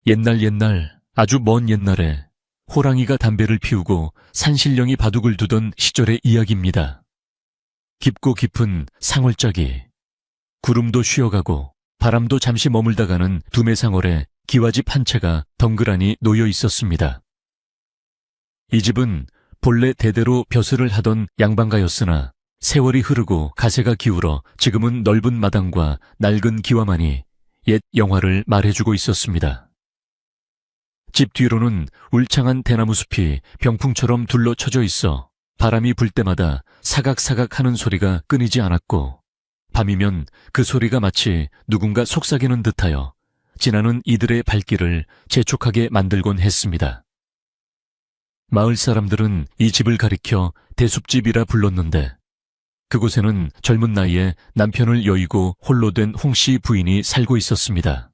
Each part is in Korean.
옛날 아주 먼 옛날에 호랑이가 담배를 피우고 산신령이 바둑을 두던 시절의 이야기입니다. 깊고 깊은 상월짜기, 구름도 쉬어가고 바람도 잠시 머물다가는 두매상월에 기와집 한 채가 덩그라니 놓여 있었습니다. 이 집은 본래 대대로 벼슬을 하던 양반가였으나 세월이 흐르고 가세가 기울어 지금은 넓은 마당과 낡은 기와만이 옛 영화를 말해주고 있었습니다. 집 뒤로는 울창한 대나무 숲이 병풍처럼 둘러쳐져 있어 바람이 불 때마다 사각사각 하는 소리가 끊이지 않았고, 밤이면 그 소리가 마치 누군가 속삭이는 듯하여 지나는 이들의 발길을 재촉하게 만들곤 했습니다. 마을 사람들은 이 집을 가리켜 대숲집이라 불렀는데, 그곳에는 젊은 나이에 남편을 여의고 홀로 된 홍씨 부인이 살고 있었습니다.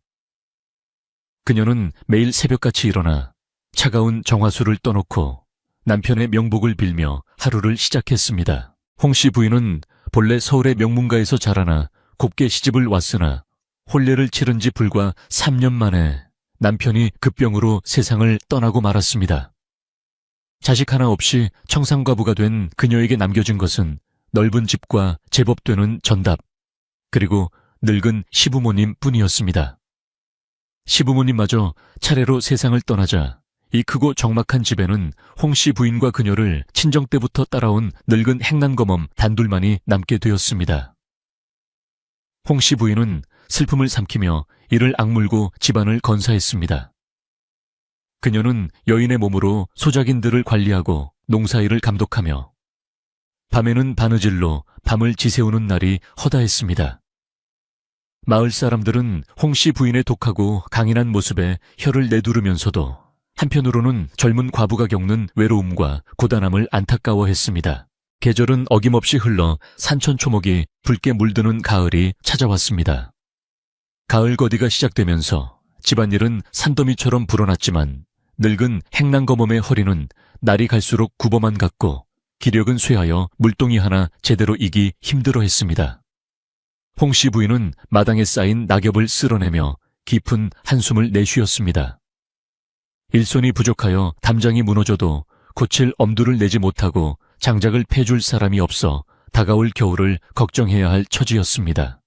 그녀는 매일 새벽같이 일어나 차가운 정화수를 떠놓고 남편의 명복을 빌며 하루를 시작했습니다. 홍씨 부인은 본래 서울의 명문가에서 자라나 곱게 시집을 왔으나 혼례를 치른 지 불과 3년 만에 남편이 급병으로 세상을 떠나고 말았습니다. 자식 하나 없이 청산과부가 된 그녀에게 남겨진 것은 넓은 집과 제법 되는 전답, 그리고 늙은 시부모님 뿐이었습니다. 시부모님마저 차례로 세상을 떠나자 이 크고 적막한 집에는 홍씨 부인과 그녀를 친정 때부터 따라온 늙은 행난검엄 단둘만이 남게 되었습니다. 홍씨 부인은 슬픔을 삼키며 이를 악물고 집안을 건사했습니다. 그녀는 여인의 몸으로 소작인들을 관리하고 농사일을 감독하며 밤에는 바느질로 밤을 지새우는 날이 허다했습니다. 마을 사람들은 홍씨 부인의 독하고 강인한 모습에 혀를 내두르면서도 한편으로는 젊은 과부가 겪는 외로움과 고단함을 안타까워했습니다. 계절은 어김없이 흘러 산천초목이 붉게 물드는 가을이 찾아왔습니다. 가을 거디가 시작되면서 집안일은 산더미처럼 불어났지만 늙은 행난검엄의 허리는 날이 갈수록 굽어만 갔고 기력은 쇠하여 물동이 하나 제대로 이기 힘들어했습니다. 홍씨 부인은 마당에 쌓인 낙엽을 쓸어내며 깊은 한숨을 내쉬었습니다. 일손이 부족하여 담장이 무너져도 고칠 엄두를 내지 못하고 장작을 패줄 사람이 없어 다가올 겨울을 걱정해야 할 처지였습니다.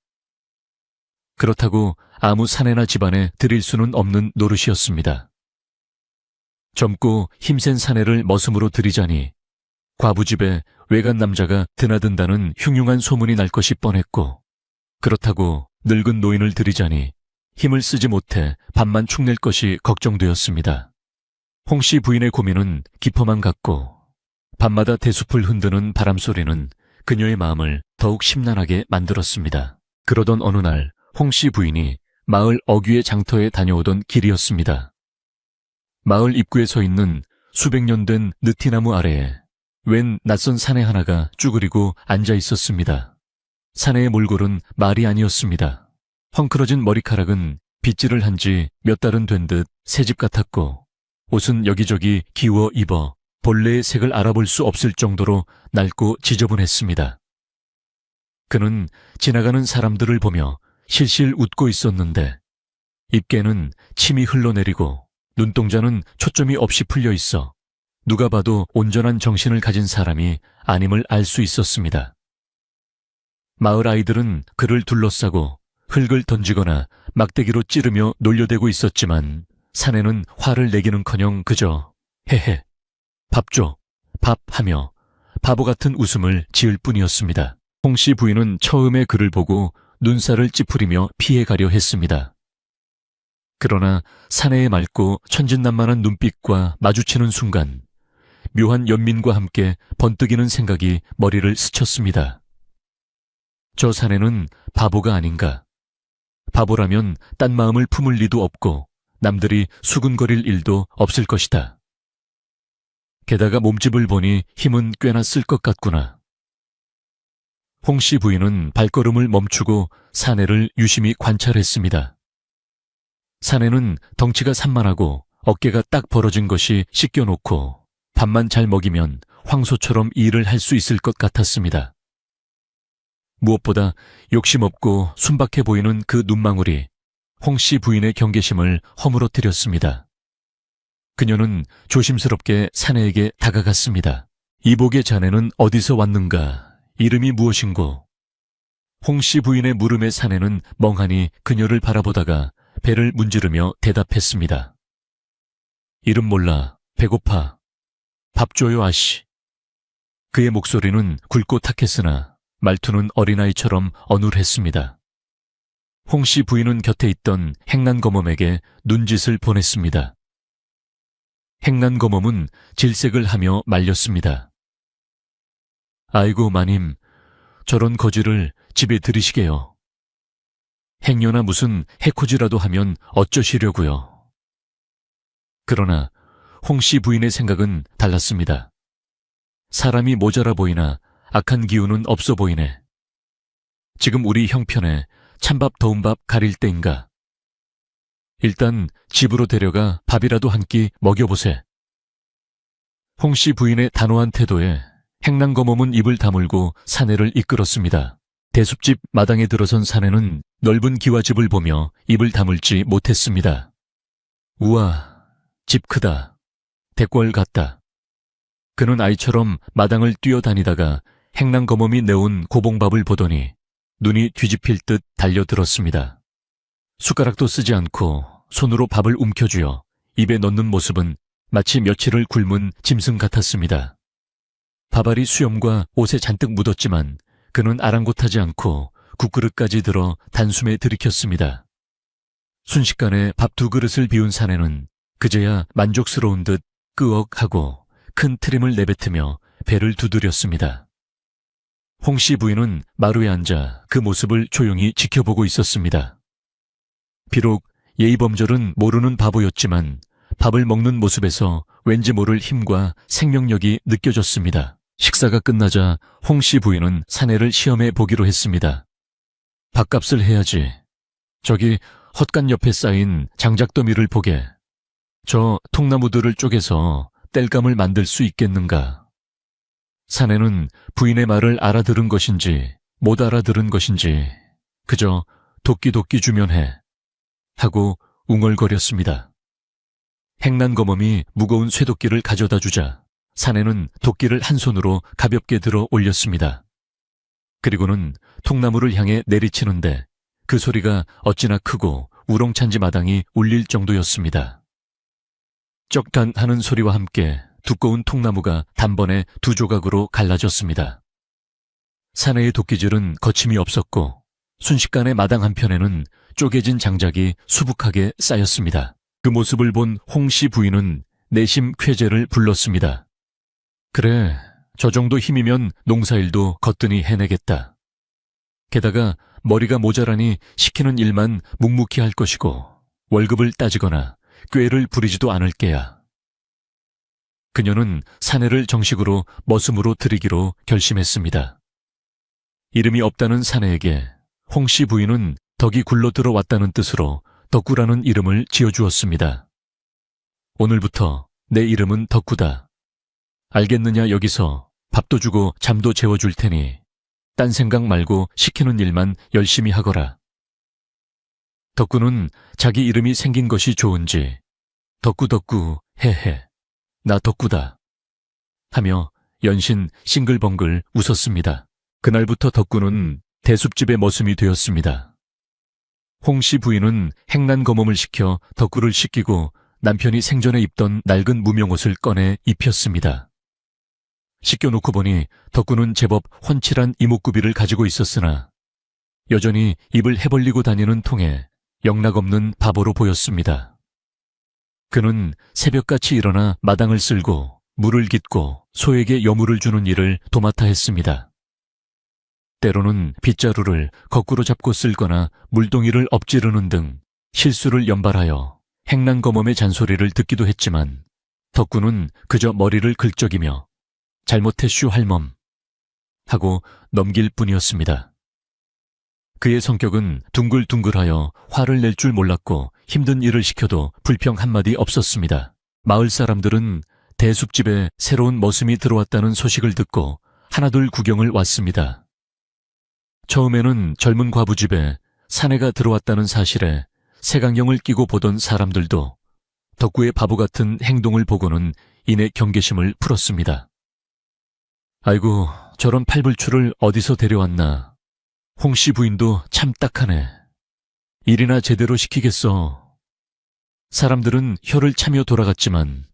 그렇다고 아무 사내나 집안에 들일 수는 없는 노릇이었습니다. 젊고 힘센 사내를 머슴으로 들이자니 과부집에 외간 남자가 드나든다는 흉흉한 소문이 날 것이 뻔했고, 그렇다고 늙은 노인을 들이자니 힘을 쓰지 못해 밥만 축낼 것이 걱정되었습니다. 홍씨 부인의 고민은 깊어만 갔고 밤마다 대숲을 흔드는 바람소리는 그녀의 마음을 더욱 심란하게 만들었습니다. 그러던 어느 날 홍씨 부인이 마을 어귀의 장터에 다녀오던 길이었습니다. 마을 입구에 서 있는 수백 년 된 느티나무 아래에 웬 낯선 사내 하나가 쭈그리고 앉아 있었습니다. 사내의 몰골은 말이 아니었습니다. 헝클어진 머리카락은 빗질을 한 지 몇 달은 된 듯 새집 같았고, 옷은 여기저기 기워 입어 본래의 색을 알아볼 수 없을 정도로 낡고 지저분했습니다. 그는 지나가는 사람들을 보며 실실 웃고 있었는데 입계는 침이 흘러내리고 눈동자는 초점이 없이 풀려 있어 누가 봐도 온전한 정신을 가진 사람이 아님을 알 수 있었습니다. 마을 아이들은 그를 둘러싸고 흙을 던지거나 막대기로 찌르며 놀려대고 있었지만 사내는 화를 내기는커녕 그저 헤헤, 밥 줘, 밥 하며 바보 같은 웃음을 지을 뿐이었습니다. 홍씨 부인은 처음에 그를 보고 눈살을 찌푸리며 피해가려 했습니다. 그러나 사내의 맑고 천진난만한 눈빛과 마주치는 순간 묘한 연민과 함께 번뜩이는 생각이 머리를 스쳤습니다. 저 사내는 바보가 아닌가. 바보라면 딴 마음을 품을 리도 없고 남들이 수군거릴 일도 없을 것이다. 게다가 몸집을 보니 힘은 꽤나 쓸 것 같구나. 홍씨 부인은 발걸음을 멈추고 사내를 유심히 관찰했습니다. 사내는 덩치가 산만하고 어깨가 딱 벌어진 것이 씻겨놓고 밥만 잘 먹이면 황소처럼 일을 할 수 있을 것 같았습니다. 무엇보다 욕심없고 순박해 보이는 그 눈망울이 홍씨 부인의 경계심을 허물어뜨렸습니다. 그녀는 조심스럽게 사내에게 다가갔습니다. 이복의 자네는 어디서 왔는가? 이름이 무엇인고? 홍씨 부인의 물음에 사내는 멍하니 그녀를 바라보다가 배를 문지르며 대답했습니다. 이름 몰라. 배고파. 밥 줘요 아씨. 그의 목소리는 굵고 탁했으나 말투는 어린아이처럼 어눌했습니다. 홍씨 부인은 곁에 있던 행난검엄에게 눈짓을 보냈습니다. 행난검엄은 질색을 하며 말렸습니다. 아이고 마님, 저런 거지를 집에 들이시게요. 행여나 무슨 해코지라도 하면 어쩌시려고요. 그러나 홍씨 부인의 생각은 달랐습니다. 사람이 모자라 보이나 악한 기운은 없어 보이네. 지금 우리 형편에 찬밥 더운 밥 가릴 때인가. 일단 집으로 데려가 밥이라도 한 끼 먹여보세. 홍씨 부인의 단호한 태도에 행난검엄은 입을 다물고 사내를 이끌었습니다. 대숲집 마당에 들어선 사내는 넓은 기와집을 보며 입을 다물지 못했습니다. 우와, 집 크다. 대궐 같다. 그는 아이처럼 마당을 뛰어다니다가 행난검엄이 내온 고봉밥을 보더니 눈이 뒤집힐 듯 달려들었습니다. 숟가락도 쓰지 않고 손으로 밥을 움켜쥐어 입에 넣는 모습은 마치 며칠을 굶은 짐승 같았습니다. 밥알이 수염과 옷에 잔뜩 묻었지만 그는 아랑곳하지 않고 국그릇까지 들어 단숨에 들이켰습니다. 순식간에 밥 2그릇을 비운 사내는 그제야 만족스러운 듯 끄억하고 큰 트림을 내뱉으며 배를 두드렸습니다. 홍씨 부인은 마루에 앉아 그 모습을 조용히 지켜보고 있었습니다. 비록 예의범절은 모르는 바보였지만 밥을 먹는 모습에서 왠지 모를 힘과 생명력이 느껴졌습니다. 식사가 끝나자 홍씨 부인은 사내를 시험해 보기로 했습니다. 밥값을 해야지. 저기 헛간 옆에 쌓인 장작더미를 보게. 저 통나무들을 쪼개서 땔감을 만들 수 있겠는가. 사내는 부인의 말을 알아들은 것인지 못 알아들은 것인지 그저 도끼 주면 해 하고 웅얼거렸습니다. 행난검엄이 무거운 쇠도끼를 가져다 주자 사내는 도끼를 한 손으로 가볍게 들어 올렸습니다. 그리고는 통나무를 향해 내리치는데 그 소리가 어찌나 크고 우렁찬지 마당이 울릴 정도였습니다. 쩍단 하는 소리와 함께 두꺼운 통나무가 단번에 2조각으로 갈라졌습니다. 사내의 도끼질은 거침이 없었고 순식간에 마당 한편에는 쪼개진 장작이 수북하게 쌓였습니다. 그 모습을 본 홍씨 부인은 내심 쾌재를 불렀습니다. 그래, 저 정도 힘이면 농사일도 거뜬히 해내겠다. 게다가 머리가 모자라니 시키는 일만 묵묵히 할 것이고 월급을 따지거나 꾀를 부리지도 않을 게야. 그녀는 사내를 정식으로 머슴으로 들이기로 결심했습니다. 이름이 없다는 사내에게 홍씨 부인은 덕이 굴러 들어왔다는 뜻으로 덕구라는 이름을 지어주었습니다. 오늘부터 내 이름은 덕구다. 알겠느냐 여기서 밥도 주고 잠도 재워줄 테니 딴 생각 말고 시키는 일만 열심히 하거라. 덕구는 자기 이름이 생긴 것이 좋은지 덕구 헤헤 나 덕구다 하며 연신 싱글벙글 웃었습니다. 그날부터 덕구는 대숲집의 머슴이 되었습니다. 홍씨 부인은 행난검엄을 시켜 덕구를 씻기고 남편이 생전에 입던 낡은 무명옷을 꺼내 입혔습니다. 씻겨놓고 보니 덕구는 제법 훤칠한 이목구비를 가지고 있었으나 여전히 입을 해벌리고 다니는 통에 영락없는 바보로 보였습니다. 그는 새벽같이 일어나 마당을 쓸고 물을 깃고 소에게 여물을 주는 일을 도맡아 했습니다. 때로는 빗자루를 거꾸로 잡고 쓸거나 물동이를 엎지르는 등 실수를 연발하여 행난검엄의 잔소리를 듣기도 했지만 덕구는 그저 머리를 긁적이며 잘못했슈 할멈 하고 넘길 뿐이었습니다. 그의 성격은 둥글둥글하여 화를 낼 줄 몰랐고 힘든 일을 시켜도 불평 한마디 없었습니다. 마을 사람들은 대숲집에 새로운 머슴이 들어왔다는 소식을 듣고 하나둘 구경을 왔습니다. 처음에는 젊은 과부집에 사내가 들어왔다는 사실에 색안경을 끼고 보던 사람들도 덕구의 바보 같은 행동을 보고는 이내 경계심을 풀었습니다. 아이고, 저런 팔불출을 어디서 데려왔나. 홍씨 부인도 참 딱하네. 일이나 제대로 시키겠어. 사람들은 혀를 차며 돌아갔지만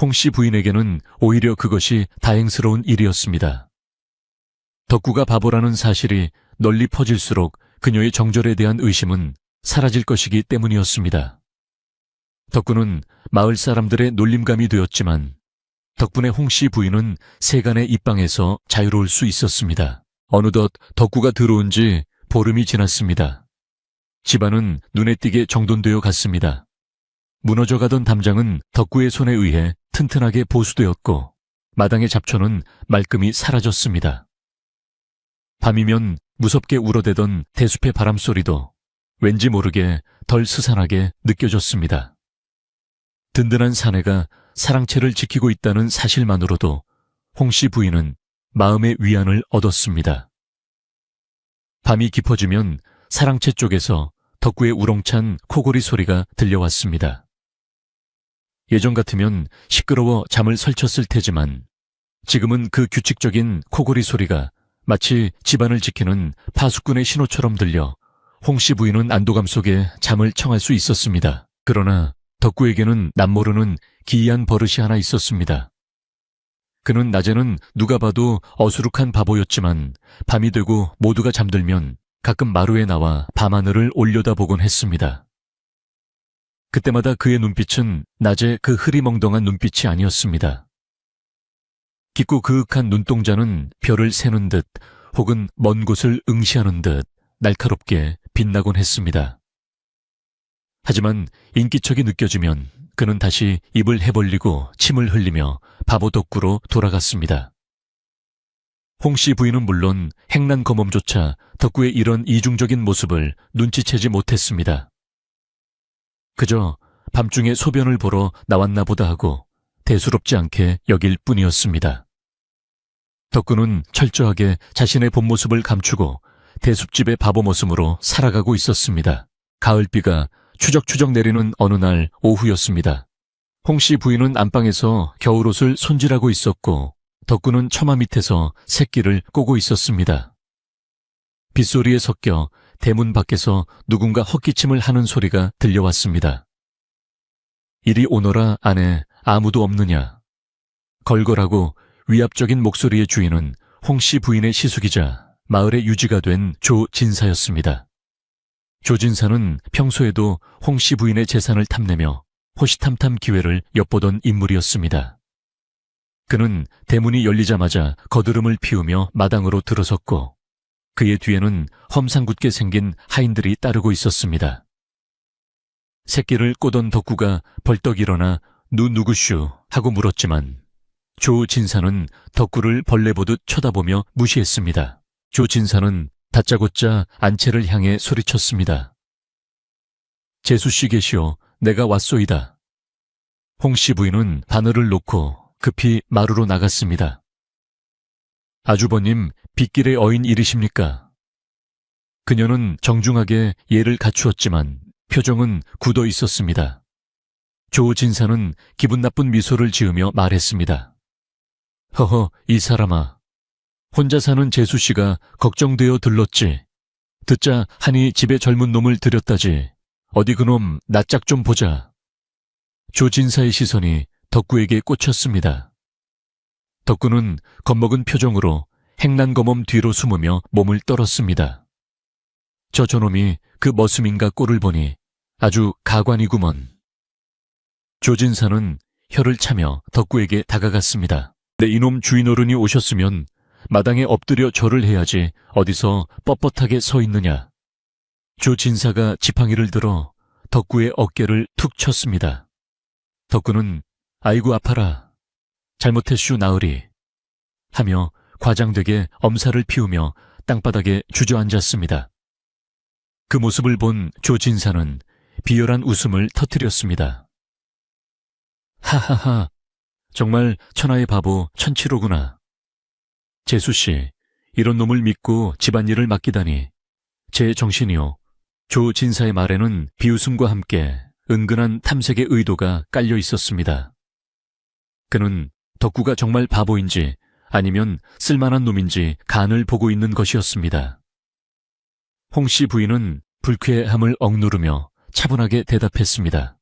홍씨 부인에게는 오히려 그것이 다행스러운 일이었습니다. 덕구가 바보라는 사실이 널리 퍼질수록 그녀의 정절에 대한 의심은 사라질 것이기 때문이었습니다. 덕구는 마을 사람들의 놀림감이 되었지만 덕분에 홍씨 부인은 세간의 입방에서 자유로울 수 있었습니다. 어느덧 덕구가 들어온 지 보름이 지났습니다. 집안은 눈에 띄게 정돈되어 갔습니다. 무너져가던 담장은 덕구의 손에 의해 튼튼하게 보수되었고 마당의 잡초는 말끔히 사라졌습니다. 밤이면 무섭게 울어대던 대숲의 바람소리도 왠지 모르게 덜 스산하게 느껴졌습니다. 든든한 사내가 사랑채를 지키고 있다는 사실만으로도 홍씨 부인은 마음의 위안을 얻었습니다. 밤이 깊어지면 사랑채 쪽에서 덕구의 우렁찬 코골이 소리가 들려왔습니다. 예전 같으면 시끄러워 잠을 설쳤을 테지만 지금은 그 규칙적인 코골이 소리가 마치 집안을 지키는 파수꾼의 신호처럼 들려 홍씨 부인은 안도감 속에 잠을 청할 수 있었습니다. 그러나 덕구에게는 남모르는 기이한 버릇이 하나 있었습니다. 그는 낮에는 누가 봐도 어수룩한 바보였지만 밤이 되고 모두가 잠들면 가끔 마루에 나와 밤하늘을 올려다보곤 했습니다. 그때마다 그의 눈빛은 낮에 그 흐리멍덩한 눈빛이 아니었습니다. 깊고 그윽한 눈동자는 별을 세는 듯 혹은 먼 곳을 응시하는 듯 날카롭게 빛나곤 했습니다. 하지만 인기척이 느껴지면 그는 다시 입을 해벌리고 침을 흘리며 바보 덕구로 돌아갔습니다. 홍씨 부인은 물론 행란 거멈조차 덕구의 이런 이중적인 모습을 눈치채지 못했습니다. 그저 밤중에 소변을 보러 나왔나 보다 하고 대수롭지 않게 여길 뿐이었습니다. 덕구는 철저하게 자신의 본 모습을 감추고 대숲집의 바보 모습으로 살아가고 있었습니다. 가을비가 추적추적 내리는 어느 날 오후였습니다. 홍씨 부인은 안방에서 겨울옷을 손질하고 있었고 덕구는 처마 밑에서 새끼를 꼬고 있었습니다. 빗소리에 섞여 대문 밖에서 누군가 헛기침을 하는 소리가 들려왔습니다. 이리 오너라 아내 아무도 없느냐. 걸걸하고 위압적인 목소리의 주인은 홍씨 부인의 시숙이자 마을의 유지가 된 조진사였습니다. 조진사는 평소에도 홍씨 부인의 재산을 탐내며 호시탐탐 기회를 엿보던 인물이었습니다. 그는 대문이 열리자마자 거드름을 피우며 마당으로 들어섰고 그의 뒤에는 험상궂게 생긴 하인들이 따르고 있었습니다. 새끼를 꼬던 덕구가 벌떡 일어나 누구슈 하고 물었지만 조진사는 덕구를 벌레 보듯 쳐다보며 무시했습니다. 조진사는 다짜고짜 안채를 향해 소리쳤습니다. 재수씨 계시오, 내가 왔소이다. 홍씨 부인은 바늘을 놓고 급히 마루로 나갔습니다. 아주버님, 빗길에 어인 일이십니까? 그녀는 정중하게 예를 갖추었지만 표정은 굳어 있었습니다. 조진사는 기분 나쁜 미소를 지으며 말했습니다. 허허, 이 사람아. 혼자 사는 재수씨가 걱정되어 들렀지. 듣자 하니 집에 젊은 놈을 들였다지. 어디 그놈 낯짝 좀 보자. 조진사의 시선이 덕구에게 꽂혔습니다. 덕구는 겁먹은 표정으로 행란거멈 뒤로 숨으며 몸을 떨었습니다. 저놈이 그 머슴인가 꼴을 보니 아주 가관이구먼. 조진사는 혀를 차며 덕구에게 다가갔습니다. 내 이놈 주인어른이 오셨으면 마당에 엎드려 절을 해야지 어디서 뻣뻣하게 서 있느냐. 조진사가 지팡이를 들어 덕구의 어깨를 툭 쳤습니다. 덕구는 아이고 아파라. 잘못했슈 나으리. 하며 과장되게 엄살을 피우며 땅바닥에 주저앉았습니다. 그 모습을 본 조진사는 비열한 웃음을 터뜨렸습니다. 하하하, 정말 천하의 바보 천치로구나. 재수씨, 이런 놈을 믿고 집안일을 맡기다니. 제 정신이요. 조 진사의 말에는 비웃음과 함께 은근한 탐색의 의도가 깔려 있었습니다. 그는 덕구가 정말 바보인지 아니면 쓸만한 놈인지 간을 보고 있는 것이었습니다. 홍 씨 부인은 불쾌함을 억누르며 차분하게 대답했습니다.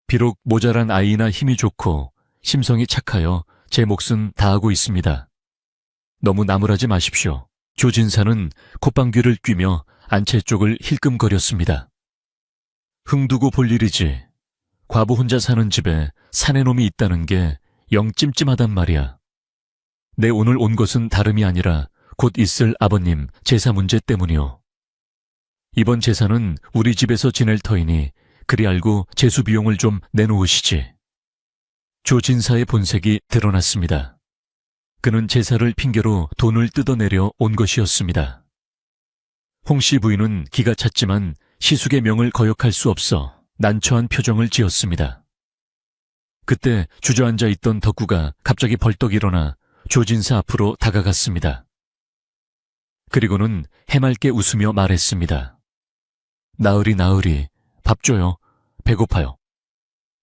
비록 모자란 아이나 힘이 좋고 심성이 착하여 제 몫은 다하고 있습니다. 너무 나무라지 마십시오. 조 진사는 콧방귀를 뀌며 안채 쪽을 힐끔거렸습니다. 흥두고 볼 일이지. 과부 혼자 사는 집에 사내놈이 있다는 게 영 찜찜하단 말이야. 내 오늘 온 것은 다름이 아니라 곧 있을 아버님 제사 문제 때문이오. 이번 제사는 우리 집에서 지낼 터이니 그리 알고 제수 비용을 좀 내놓으시지. 조 진사의 본색이 드러났습니다. 그는 제사를 핑계로 돈을 뜯어내려 온 것이었습니다. 홍 씨 부인은 기가 찼지만 시숙의 명을 거역할 수 없어 난처한 표정을 지었습니다. 그때 주저앉아 있던 덕구가 갑자기 벌떡 일어나 조 진사 앞으로 다가갔습니다. 그리고는 해맑게 웃으며 말했습니다. 나으리, 밥 줘요. 배고파요.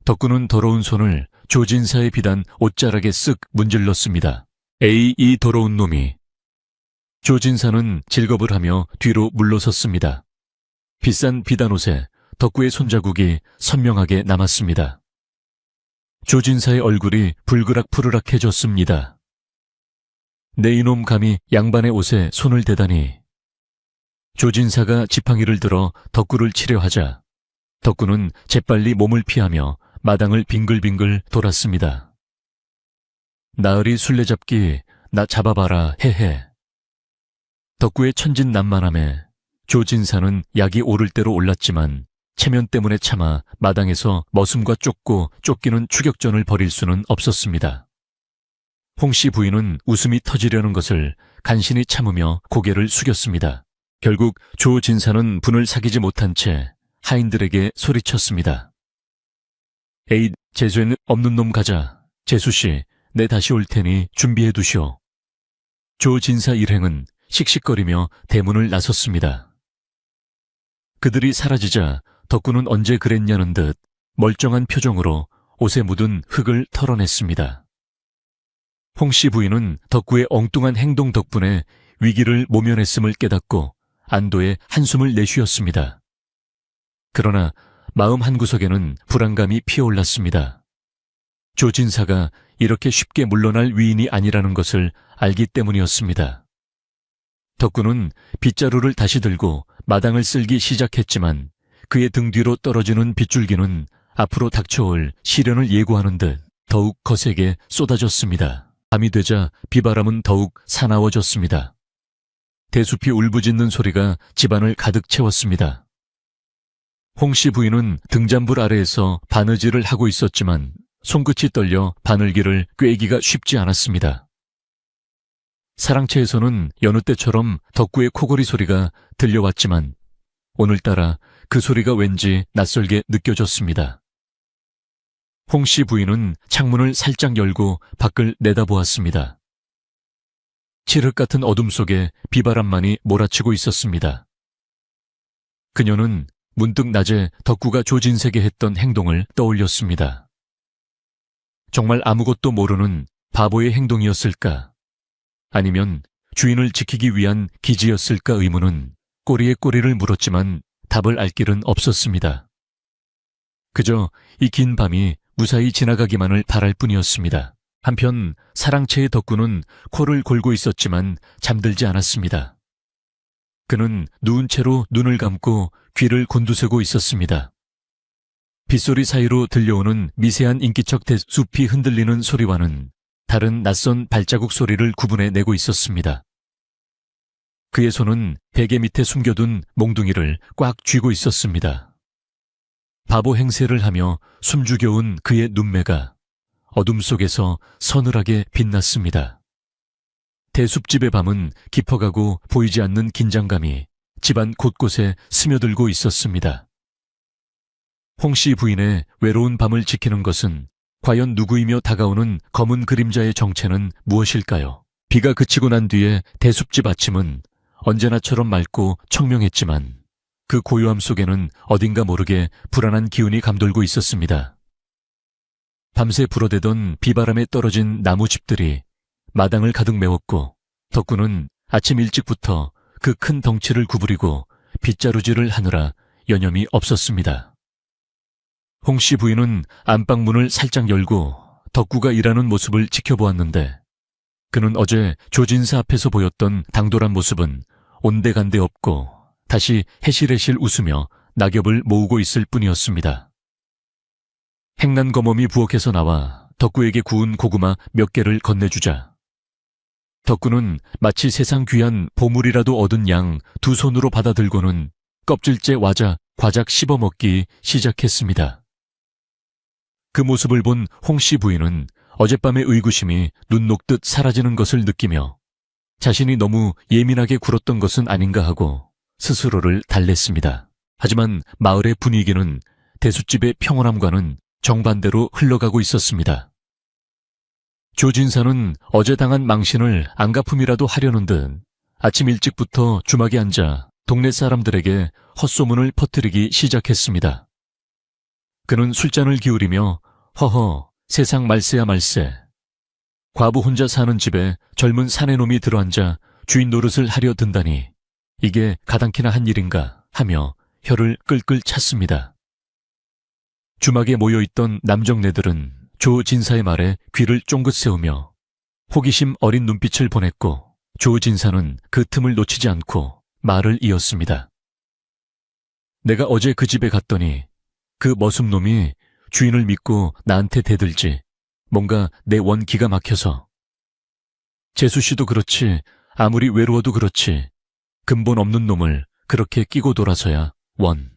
덕구는 더러운 손을 조 진사의 비단 옷자락에 쓱 문질렀습니다. 에이, 이 더러운 놈이. 조 진사는 질겁을 하며 뒤로 물러섰습니다. 비싼 비단 옷에 덕구의 손자국이 선명하게 남았습니다. 조 진사의 얼굴이 불그락푸르락해졌습니다. 내 이놈 감히 양반의 옷에 손을 대다니. 조 진사가 지팡이를 들어 덕구를 치려 하자 덕구는 재빨리 몸을 피하며 마당을 빙글빙글 돌았습니다. 나으리 술래잡기 나 잡아봐라 헤헤. 덕구의 천진난만함에 조 진사는 약이 오를 대로 올랐지만 체면 때문에 차마 마당에서 머슴과 쫓고 쫓기는 추격전을 벌일 수는 없었습니다. 홍 씨 부인은 웃음이 터지려는 것을 간신히 참으며 고개를 숙였습니다. 결국 조 진사는 분을 사귀지 못한 채 하인들에게 소리쳤습니다. 에이, 재수에는 없는 놈 가자. 재수씨, 내 다시 올 테니 준비해 두시오. 조 진사 일행은 씩씩거리며 대문을 나섰습니다. 그들이 사라지자 덕구는 언제 그랬냐는 듯 멀쩡한 표정으로 옷에 묻은 흙을 털어냈습니다. 홍 씨 부인은 덕구의 엉뚱한 행동 덕분에 위기를 모면했음을 깨닫고 안도의 한숨을 내쉬었습니다. 그러나 마음 한구석에는 불안감이 피어올랐습니다. 조 진사가 이렇게 쉽게 물러날 위인이 아니라는 것을 알기 때문이었습니다. 덕구는 빗자루를 다시 들고 마당을 쓸기 시작했지만 그의 등 뒤로 떨어지는 빗줄기는 앞으로 닥쳐올 시련을 예고하는 듯 더욱 거세게 쏟아졌습니다. 밤이 되자 비바람은 더욱 사나워졌습니다. 대숲이 울부짖는 소리가 집안을 가득 채웠습니다. 홍 씨 부인은 등잔불 아래에서 바느질을 하고 있었지만 손끝이 떨려 바늘기를 꿰기가 쉽지 않았습니다. 사랑채에서는 여느 때처럼 덕구의 코골이 소리가 들려왔지만 오늘따라 그 소리가 왠지 낯설게 느껴졌습니다. 홍 씨 부인은 창문을 살짝 열고 밖을 내다보았습니다. 칠흑 같은 어둠 속에 비바람만이 몰아치고 있었습니다. 그녀는 문득 낮에 덕구가 조진세게 했던 행동을 떠올렸습니다. 정말 아무것도 모르는 바보의 행동이었을까? 아니면 주인을 지키기 위한 기지였을까 의문은 꼬리에 꼬리를 물었지만 답을 알 길은 없었습니다. 그저 이 긴 밤이 무사히 지나가기만을 바랄 뿐이었습니다. 한편 사랑채의 덕구는 코를 골고 있었지만 잠들지 않았습니다. 그는 누운 채로 눈을 감고 귀를 곤두세고 있었습니다. 빗소리 사이로 들려오는 미세한 인기척 대숲이 흔들리는 소리와는 다른 낯선 발자국 소리를 구분해 내고 있었습니다. 그의 손은 베개 밑에 숨겨둔 몽둥이를 꽉 쥐고 있었습니다. 바보 행세를 하며 숨죽여온 그의 눈매가 어둠 속에서 서늘하게 빛났습니다. 대숲집의 밤은 깊어가고 보이지 않는 긴장감이 집안 곳곳에 스며들고 있었습니다. 홍 씨 부인의 외로운 밤을 지키는 것은 과연 누구이며 다가오는 검은 그림자의 정체는 무엇일까요? 비가 그치고 난 뒤에 대숲집 아침은 언제나처럼 맑고 청명했지만 그 고요함 속에는 어딘가 모르게 불안한 기운이 감돌고 있었습니다. 밤새 불어대던 비바람에 떨어진 나무집들이 마당을 가득 메웠고 덕구는 아침 일찍부터 그 큰 덩치를 구부리고 빗자루질을 하느라 여념이 없었습니다. 홍씨 부인은 안방문을 살짝 열고 덕구가 일하는 모습을 지켜보았는데 그는 어제 조진사 앞에서 보였던 당돌한 모습은 온데간데 없고 다시 해실해실 웃으며 낙엽을 모으고 있을 뿐이었습니다. 행난거멈이 부엌에서 나와 덕구에게 구운 고구마 몇 개를 건네주자 덕구는 마치 세상 귀한 보물이라도 얻은 양 두 손으로 받아들고는 껍질째 와자 과작 씹어먹기 시작했습니다. 그 모습을 본 홍씨 부인은 어젯밤의 의구심이 눈 녹듯 사라지는 것을 느끼며 자신이 너무 예민하게 굴었던 것은 아닌가 하고 스스로를 달랬습니다. 하지만 마을의 분위기는 대숫집의 평온함과는 정반대로 흘러가고 있었습니다. 조진사는 어제 당한 망신을 안갚음이라도 하려는 듯 아침 일찍부터 주막에 앉아 동네 사람들에게 헛소문을 퍼뜨리기 시작했습니다. 그는 술잔을 기울이며 허허 세상 말세야 말세. 과부 혼자 사는 집에 젊은 사내놈이 들어앉아 주인 노릇을 하려 든다니 이게 가당키나 한 일인가 하며 혀를 끌끌 찼습니다. 주막에 모여있던 남정네들은 조 진사의 말에 귀를 쫑긋 세우며 호기심 어린 눈빛을 보냈고 조 진사는 그 틈을 놓치지 않고 말을 이었습니다. 내가 어제 그 집에 갔더니 그 머슴놈이 주인을 믿고 나한테 대들지 뭔가 내 원 기가 막혀서 재수씨도 그렇지 아무리 외로워도 그렇지 근본 없는 놈을 그렇게 끼고 돌아서야 원.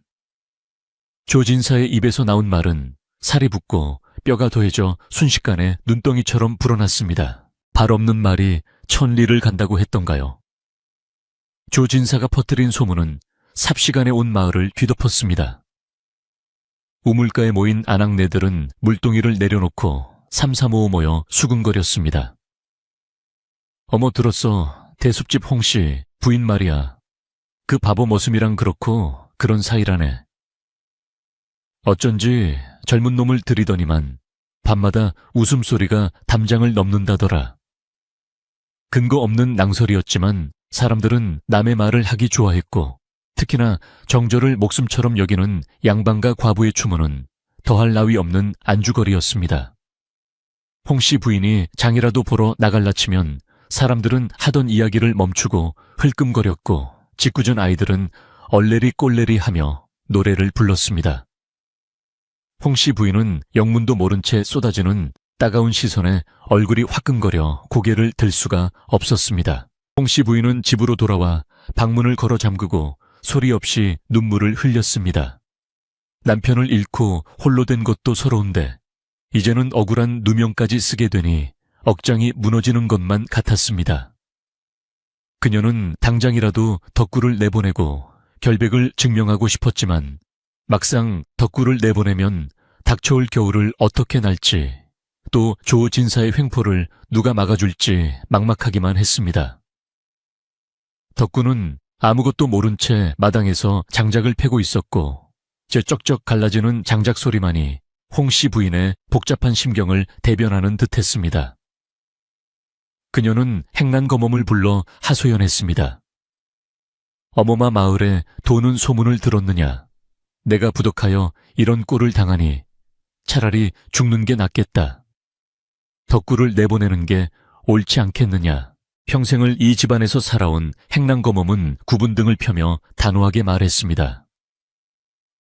조진사의 입에서 나온 말은 살이 붙고 뼈가 더해져 순식간에 눈덩이처럼 불어났습니다. 발 없는 말이 천리를 간다고 했던가요? 조진사가 퍼뜨린 소문은 삽시간에 온 마을을 뒤덮었습니다. 우물가에 모인 아낙네들은 물동이를 내려놓고 삼삼오오 모여 수근거렸습니다. 어머 들었어 대숲집 홍씨 부인 말이야. 그 바보 머슴이랑 그렇고 그런 사이라네. 어쩐지 젊은 놈을 들이더니만 밤마다 웃음소리가 담장을 넘는다더라. 근거 없는 낭설이었지만 사람들은 남의 말을 하기 좋아했고 특히나 정조를 목숨처럼 여기는 양반과 과부의 추모는 더할 나위 없는 안주거리였습니다. 홍씨 부인이 장이라도 보러 나갈라 치면 사람들은 하던 이야기를 멈추고 흘끔거렸고 짓궂은 아이들은 얼레리 꼴레리 하며 노래를 불렀습니다. 홍씨 부인은 영문도 모른 채 쏟아지는 따가운 시선에 얼굴이 화끈거려 고개를 들 수가 없었습니다. 홍씨 부인은 집으로 돌아와 방문을 걸어 잠그고 소리 없이 눈물을 흘렸습니다. 남편을 잃고 홀로 된 것도 서러운데 이제는 억울한 누명까지 쓰게 되니 억장이 무너지는 것만 같았습니다. 그녀는 당장이라도 덕구를 내보내고 결백을 증명하고 싶었지만 막상 덕구를 내보내면 닥쳐올 겨울을 어떻게 날지 또 조진사의 횡포를 누가 막아줄지 막막하기만 했습니다. 덕구는 아무것도 모른 채 마당에서 장작을 패고 있었고 제 쩍쩍 갈라지는 장작 소리만이 홍씨 부인의 복잡한 심경을 대변하는 듯했습니다. 그녀는 행난거멈을 불러 하소연했습니다. 어머마 마을에 도는 소문을 들었느냐. 내가 부덕하여 이런 꼴을 당하니 차라리 죽는 게 낫겠다. 덕구를 내보내는 게 옳지 않겠느냐. 평생을 이 집안에서 살아온 행난거멈은 구분등을 펴며 단호하게 말했습니다.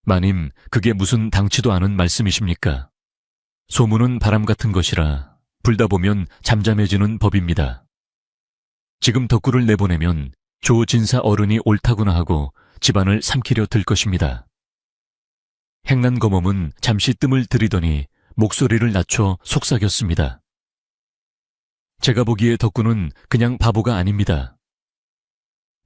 마님, 그게 무슨 당치도 않은 말씀이십니까? 소문은 바람 같은 것이라 불다 보면 잠잠해지는 법입니다. 지금 덕구를 내보내면 조진사 어른이 옳다구나 하고 집안을 삼키려 들 것입니다. 행난거멈은 잠시 뜸을 들이더니 목소리를 낮춰 속삭였습니다. 제가 보기에 덕구는 그냥 바보가 아닙니다.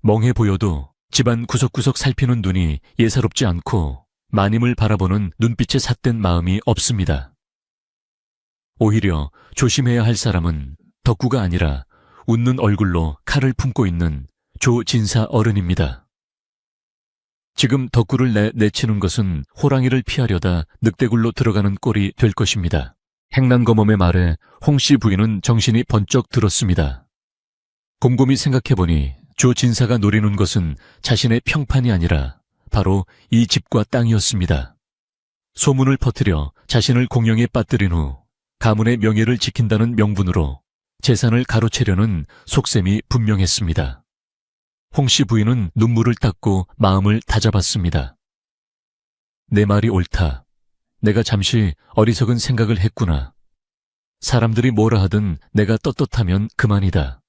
멍해 보여도 집안 구석구석 살피는 눈이 예사롭지 않고 마님을 바라보는 눈빛에 삿된 마음이 없습니다. 오히려 조심해야 할 사람은 덕구가 아니라 웃는 얼굴로 칼을 품고 있는 조진사 어른입니다. 지금 덕구를 내치는 것은 호랑이를 피하려다 늑대굴로 들어가는 꼴이 될 것입니다. 행랑검엄의 말에 홍씨 부인은 정신이 번쩍 들었습니다. 곰곰이 생각해보니 조 진사가 노리는 것은 자신의 평판이 아니라 바로 이 집과 땅이었습니다. 소문을 퍼뜨려 자신을 공영에 빠뜨린 후 가문의 명예를 지킨다는 명분으로 재산을 가로채려는 속셈이 분명했습니다. 홍씨 부인은 눈물을 닦고 마음을 다잡았습니다. 내 말이 옳다. 내가 잠시 어리석은 생각을 했구나. 사람들이 뭐라 하든 내가 떳떳하면 그만이다.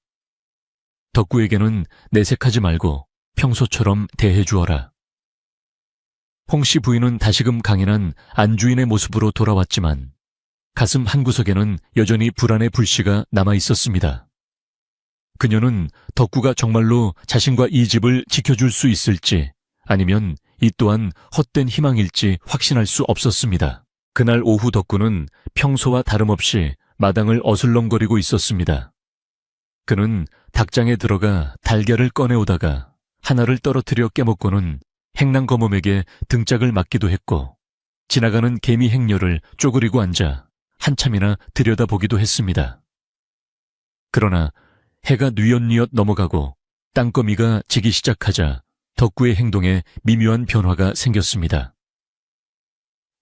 덕구에게는 내색하지 말고 평소처럼 대해주어라. 홍씨 부인은 다시금 강인한 안주인의 모습으로 돌아왔지만 가슴 한구석에는 여전히 불안의 불씨가 남아있었습니다. 그녀는 덕구가 정말로 자신과 이 집을 지켜줄 수 있을지 아니면 이 또한 헛된 희망일지 확신할 수 없었습니다. 그날 오후 덕구는 평소와 다름없이 마당을 어슬렁거리고 있었습니다. 그는 닭장에 들어가 달걀을 꺼내오다가 하나를 떨어뜨려 깨먹고는 행랑검엄에게 등짝을 맞기도 했고 지나가는 개미 행렬을 쪼그리고 앉아 한참이나 들여다보기도 했습니다. 그러나 해가 뉘엿뉘엿 넘어가고 땅거미가 지기 시작하자 덕구의 행동에 미묘한 변화가 생겼습니다.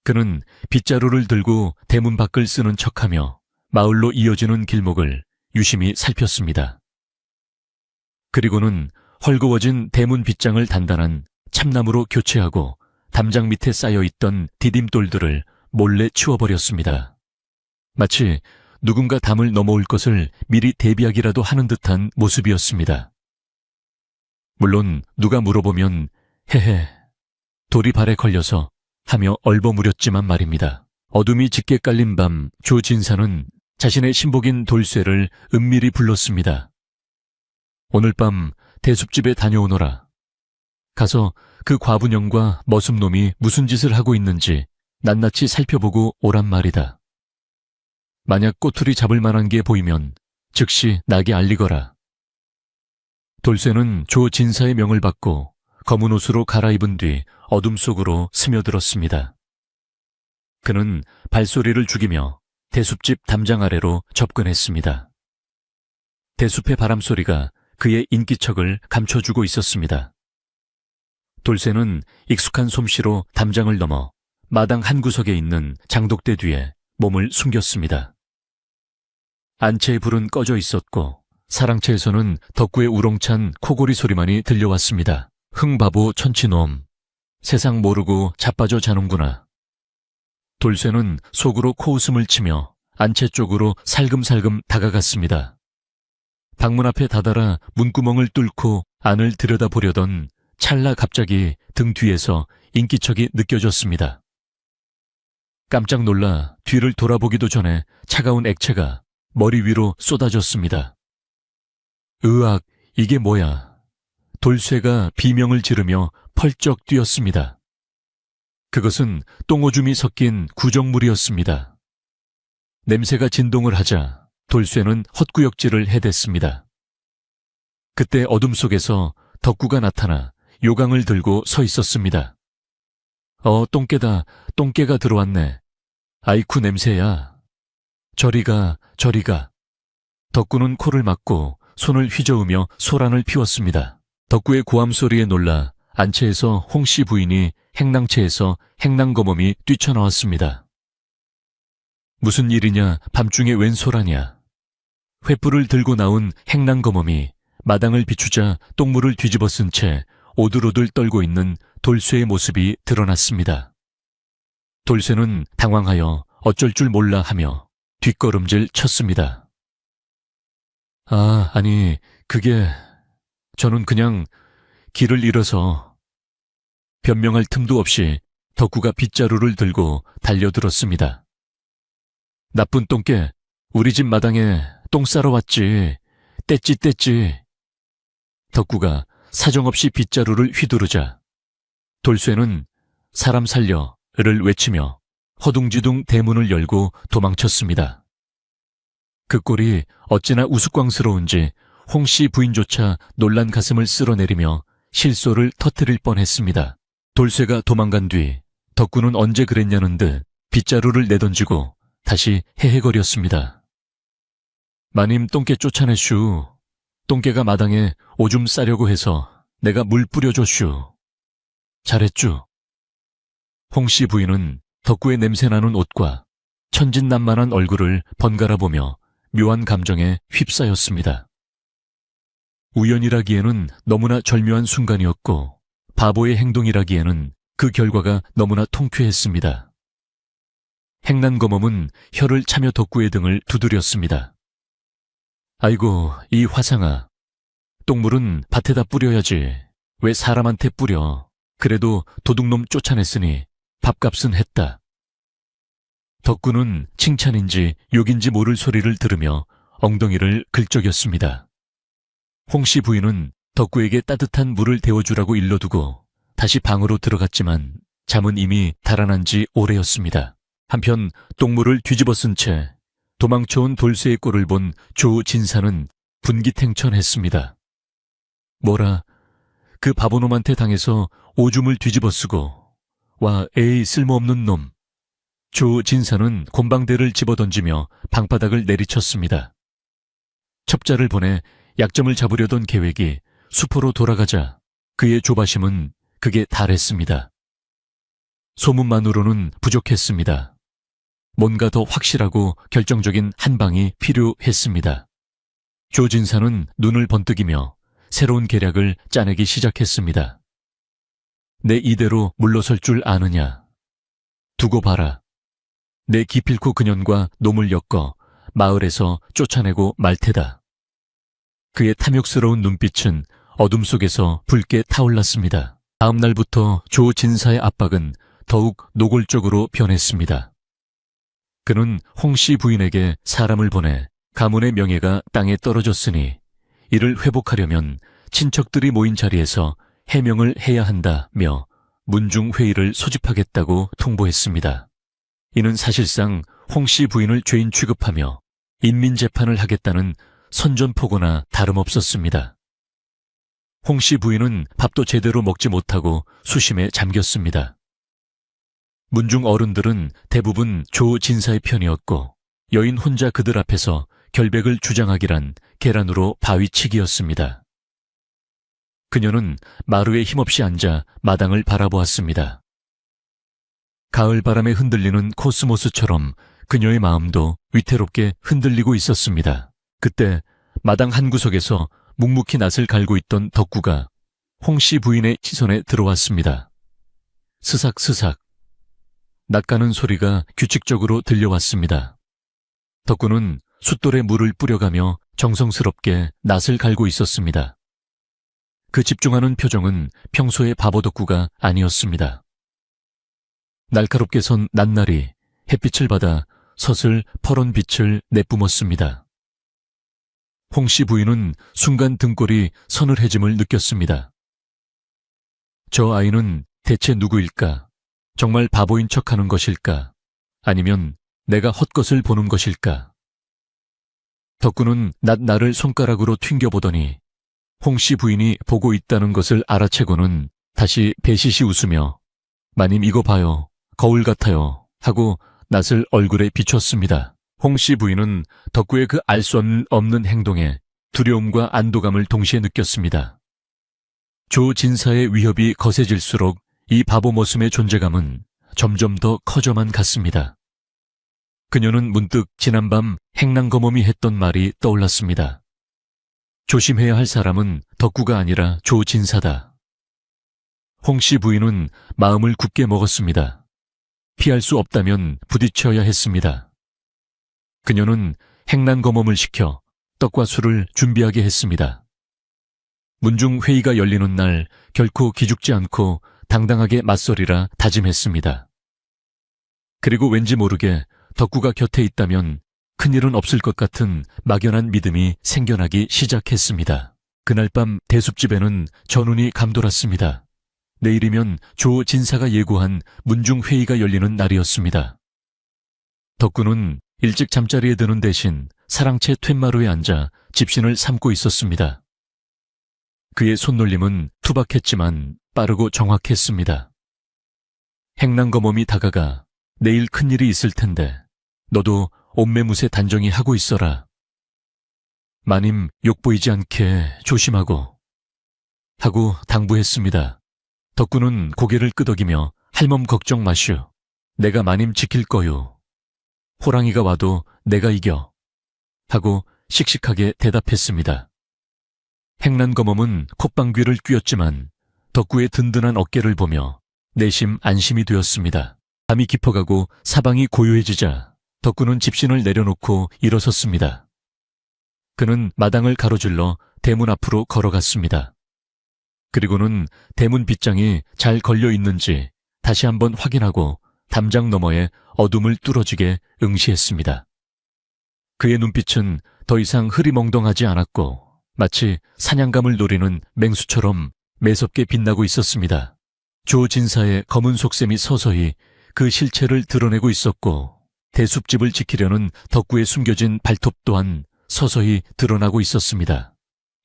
그는 빗자루를 들고 대문 밖을 쓰는 척하며 마을로 이어지는 길목을 유심히 살폈습니다. 그리고는 헐거워진 대문 빗장을 단단한 참나무로 교체하고 담장 밑에 쌓여있던 디딤돌들을 몰래 치워버렸습니다. 마치 누군가 담을 넘어올 것을 미리 대비하기라도 하는 듯한 모습이었습니다. 물론 누가 물어보면 헤헤 돌이 발에 걸려서 하며 얼버무렸지만 말입니다. 어둠이 짙게 깔린 밤 조 진사는 자신의 신복인 돌쇠를 은밀히 불렀습니다. 오늘 밤 대숲집에 다녀오너라. 가서 그 과부년과 머슴놈이 무슨 짓을 하고 있는지 낱낱이 살펴보고 오란 말이다. 만약 꼬투리 잡을 만한 게 보이면 즉시 나게 알리거라. 돌쇠는 조 진사의 명을 받고 검은 옷으로 갈아입은 뒤 어둠 속으로 스며들었습니다. 그는 발소리를 죽이며 대숲집 담장 아래로 접근했습니다. 대숲의 바람소리가 그의 인기척을 감춰주고 있었습니다. 돌쇠는 익숙한 솜씨로 담장을 넘어 마당 한구석에 있는 장독대 뒤에 몸을 숨겼습니다. 안채의 불은 꺼져 있었고 사랑채에서는 덕구의 우렁찬 코골이 소리만이 들려왔습니다. 흥바보 천치놈, 세상 모르고 자빠져 자는구나. 돌쇠는 속으로 코웃음을 치며 안채 쪽으로 살금살금 다가갔습니다. 방문 앞에 다다라 문구멍을 뚫고 안을 들여다보려던 찰나 갑자기 등 뒤에서 인기척이 느껴졌습니다. 깜짝 놀라 뒤를 돌아보기도 전에 차가운 액체가 머리 위로 쏟아졌습니다. 으악, 이게 뭐야. 돌쇠가 비명을 지르며 펄쩍 뛰었습니다. 그것은 똥오줌이 섞인 구정물이었습니다. 냄새가 진동을 하자 돌쇠는 헛구역질을 해댔습니다. 그때 어둠 속에서 덕구가 나타나 요강을 들고 서 있었습니다. 똥개다, 똥개가 들어왔네. 아이쿠 냄새야. 저리가, 저리가. 덕구는 코를 막고 손을 휘저으며 소란을 피웠습니다. 덕구의 고함 소리에 놀라 안채에서 홍씨 부인이 행랑채에서 행랑검엄이 뛰쳐나왔습니다. 무슨 일이냐, 밤중에 웬 소라냐. 횃불을 들고 나온 행랑검엄이 마당을 비추자 똥물을 뒤집어 쓴 채 오들오들 떨고 있는 돌쇠의 모습이 드러났습니다. 돌쇠는 당황하여 어쩔 줄 몰라 하며 뒷걸음질 쳤습니다. 아니, 저는 그냥 길을 잃어서. 변명할 틈도 없이 덕구가 빗자루를 들고 달려들었습니다. 나쁜 똥개, 우리 집 마당에 똥 싸러 왔지. 떼찌. 덕구가 사정없이 빗자루를 휘두르자 돌쇠는 사람 살려를 외치며 허둥지둥 대문을 열고 도망쳤습니다. 그 꼴이 어찌나 우스꽝스러운지 홍씨 부인조차 놀란 가슴을 쓸어내리며 실소를 터뜨릴 뻔했습니다. 돌쇠가 도망간 뒤 덕구는 언제 그랬냐는 듯 빗자루를 내던지고 다시 헤헤거렸습니다. 마님 똥개 쫓아내슈. 똥개가 마당에 오줌 싸려고 해서 내가 물 뿌려줬슈. 잘했쭈. 홍씨 부인은 덕구의 냄새나는 옷과 천진난만한 얼굴을 번갈아 보며 묘한 감정에 휩싸였습니다. 우연이라기에는 너무나 절묘한 순간이었고 바보의 행동이라기에는 그 결과가 너무나 통쾌했습니다. 행난검엄은 혀를 차며 덕구의 등을 두드렸습니다. 아이고, 이 화상아. 똥물은 밭에다 뿌려야지. 왜 사람한테 뿌려. 그래도 도둑놈 쫓아냈으니 밥값은 했다. 덕구는 칭찬인지 욕인지 모를 소리를 들으며 엉덩이를 긁적였습니다. 홍씨 부인은 덕구에게 따뜻한 물을 데워주라고 일러두고 다시 방으로 들어갔지만 잠은 이미 달아난 지 오래였습니다. 한편 똥물을 뒤집어 쓴 채 도망쳐온 돌쇠의 꼴을 본 조진사는 분기탱천했습니다. 뭐라, 그 바보놈한테 당해서 오줌을 뒤집어 쓰고, 와, 에이, 쓸모없는 놈. 조진사는 곤방대를 집어던지며 방바닥을 내리쳤습니다. 첩자를 보내 약점을 잡으려던 계획이 수포로 돌아가자 그의 조바심은 극에 달했습니다. 소문만으로는 부족했습니다. 뭔가 더 확실하고 결정적인 한 방이 필요했습니다. 조진사는 눈을 번뜩이며 새로운 계략을 짜내기 시작했습니다. 내 이대로 물러설 줄 아느냐. 두고 봐라. 내 기필코 그년과 놈을 엮어 마을에서 쫓아내고 말 테다. 그의 탐욕스러운 눈빛은 어둠 속에서 붉게 타올랐습니다. 다음 날부터 조진사의 압박은 더욱 노골적으로 변했습니다. 그는 홍씨 부인에게 사람을 보내 가문의 명예가 땅에 떨어졌으니 이를 회복하려면 친척들이 모인 자리에서 해명을 해야 한다며 문중회의를 소집하겠다고 통보했습니다. 이는 사실상 홍씨 부인을 죄인 취급하며 인민재판을 하겠다는 선전포고나 다름없었습니다. 홍씨 부인은 밥도 제대로 먹지 못하고 수심에 잠겼습니다. 문중 어른들은 대부분 조진사의 편이었고 여인 혼자 그들 앞에서 결백을 주장하기란 계란으로 바위치기였습니다. 그녀는 마루에 힘없이 앉아 마당을 바라보았습니다. 가을 바람에 흔들리는 코스모스처럼 그녀의 마음도 위태롭게 흔들리고 있었습니다. 그때 마당 한 구석에서 묵묵히 낯을 갈고 있던 덕구가 홍씨 부인의 시선에 들어왔습니다. 스삭스삭. 낚가는 소리가 규칙적으로 들려왔습니다. 덕구는 숫돌에 물을 뿌려가며 정성스럽게 낯을 갈고 있었습니다. 그 집중하는 표정은 평소의 바보 덕구가 아니었습니다. 날카롭게 선 낱날이 햇빛을 받아 서슬 퍼런 빛을 내뿜었습니다. 홍씨 부인은 순간 등골이 서늘해짐을 느꼈습니다. 저 아이는 대체 누구일까? 정말 바보인 척하는 것일까? 아니면 내가 헛것을 보는 것일까? 덕구는 낱날을 손가락으로 튕겨보더니 홍씨 부인이 보고 있다는 것을 알아채고는 다시 배시시 웃으며 마님 이거 봐요. 거울 같아요. 하고 낯을 얼굴에 비췄습니다. 홍씨 부인은 덕구의 그 알 수 없는 행동에 두려움과 안도감을 동시에 느꼈습니다. 조진사의 위협이 거세질수록 이 바보 모습의 존재감은 점점 더 커져만 갔습니다. 그녀는 문득 지난밤 행랑검엄이 했던 말이 떠올랐습니다. 조심해야 할 사람은 덕구가 아니라 조진사다. 홍씨 부인은 마음을 굳게 먹었습니다. 피할 수 없다면 부딪혀야 했습니다. 그녀는 행랑검엄을 시켜 떡과 술을 준비하게 했습니다. 문중회의가 열리는 날 결코 기죽지 않고 당당하게 맞서리라 다짐했습니다. 그리고 왠지 모르게 덕구가 곁에 있다면 큰일은 없을 것 같은 막연한 믿음이 생겨나기 시작했습니다. 그날 밤 대숲집에는 전운이 감돌았습니다. 내일이면 조진사가 예고한 문중회의가 열리는 날이었습니다. 덕구는 일찍 잠자리에 드는 대신 사랑채 툇마루에 앉아 집신을 삼고 있었습니다. 그의 손놀림은 투박했지만 빠르고 정확했습니다. 행랑거멈이 다가가 내일 큰일이 있을 텐데 너도 옷매무새 단정히 하고 있어라. 마님 욕보이지 않게 조심하고 하고 당부했습니다. 덕구는 고개를 끄덕이며 할멈 걱정 마슈. 내가 마님 지킬 거요. 호랑이가 와도 내가 이겨. 하고 씩씩하게 대답했습니다. 행란거멈은 콧방귀를 뀌었지만 덕구의 든든한 어깨를 보며 내심 안심이 되었습니다. 밤이 깊어가고 사방이 고요해지자 덕구는 집신을 내려놓고 일어섰습니다. 그는 마당을 가로질러 대문 앞으로 걸어갔습니다. 그리고는 대문 빗장이 잘 걸려 있는지 다시 한번 확인하고 담장 너머에 어둠을 뚫어지게 응시했습니다. 그의 눈빛은 더 이상 흐리멍덩하지 않았고 마치 사냥감을 노리는 맹수처럼 매섭게 빛나고 있었습니다. 조 진사의 검은 속셈이 서서히 그 실체를 드러내고 있었고 대숲집을 지키려는 덕구에 숨겨진 발톱 또한 서서히 드러나고 있었습니다.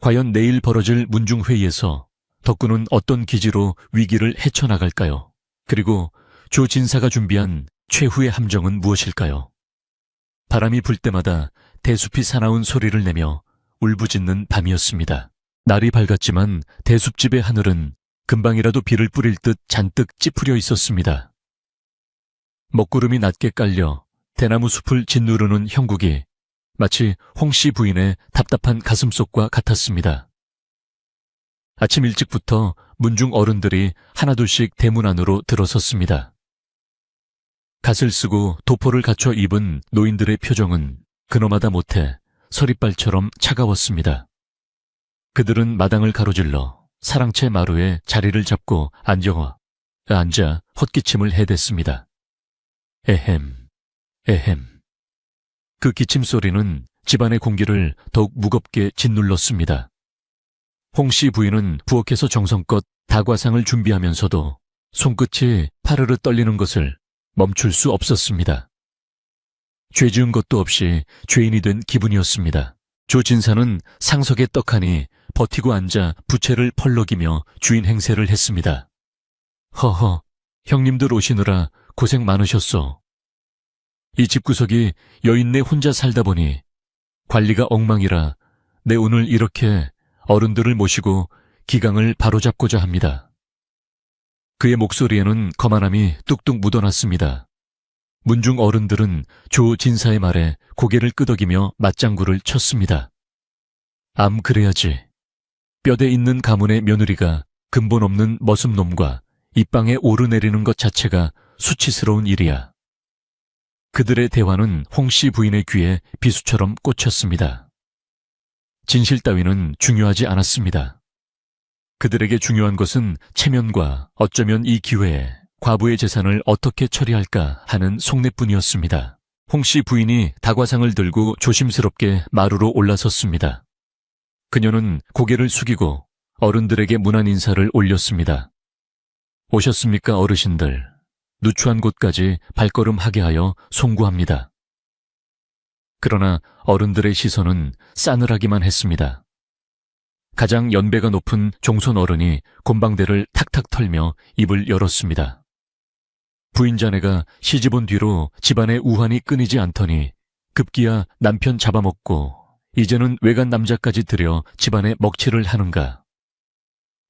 과연 내일 벌어질 문중회의에서 덕구는 어떤 기지로 위기를 헤쳐나갈까요? 그리고 조 진사가 준비한 최후의 함정은 무엇일까요? 바람이 불 때마다 대숲이 사나운 소리를 내며 울부짖는 밤이었습니다. 날이 밝았지만 대숲집의 하늘은 금방이라도 비를 뿌릴 듯 잔뜩 찌푸려 있었습니다. 먹구름이 낮게 깔려 대나무 숲을 짓누르는 형국이 마치 홍씨 부인의 답답한 가슴속과 같았습니다. 아침 일찍부터 문중 어른들이 하나둘씩 대문 안으로 들어섰습니다. 갓을 쓰고 도포를 갖춰 입은 노인들의 표정은 그놈하다 못해 서리발처럼 차가웠습니다. 그들은 마당을 가로질러 사랑채 마루에 자리를 잡고 앉아 헛기침을 해댔습니다. 에헴, 에헴. 그 기침 소리는 집안의 공기를 더욱 무겁게 짓눌렀습니다. 홍씨 부인은 부엌에서 정성껏 다과상을 준비하면서도 손끝이 파르르 떨리는 것을 멈출 수 없었습니다. 죄 지은 것도 없이 죄인이 된 기분이었습니다. 조 진사는 상석에 떡하니 버티고 앉아 부채를 펄럭이며 주인 행세를 했습니다. 허허, 형님들 오시느라 고생 많으셨소. 이 집구석이 여인네 혼자 살다 보니 관리가 엉망이라 내 오늘 이렇게 어른들을 모시고 기강을 바로잡고자 합니다. 그의 목소리에는 거만함이 뚝뚝 묻어났습니다. 문중 어른들은 조 진사의 말에 고개를 끄덕이며 맞장구를 쳤습니다. 암 그래야지. 뼈대 있는 가문의 며느리가 근본 없는 머슴놈과 입방에 오르내리는 것 자체가 수치스러운 일이야. 그들의 대화는 홍씨 부인의 귀에 비수처럼 꽂혔습니다. 진실 따위는 중요하지 않았습니다. 그들에게 중요한 것은 체면과 어쩌면 이 기회에 과부의 재산을 어떻게 처리할까 하는 속내뿐이었습니다. 홍씨 부인이 다과상을 들고 조심스럽게 마루로 올라섰습니다. 그녀는 고개를 숙이고 어른들에게 문안 인사를 올렸습니다. 오셨습니까, 어르신들. 누추한 곳까지 발걸음하게 하여 송구합니다. 그러나 어른들의 시선은 싸늘하기만 했습니다. 가장 연배가 높은 종손 어른이 곰방대를 탁탁 털며 입을 열었습니다. 부인 자네가 시집온 뒤로 집안의 우환이 끊이지 않더니 급기야 남편 잡아먹고 이제는 외간 남자까지 들여 집안에 먹칠을 하는가.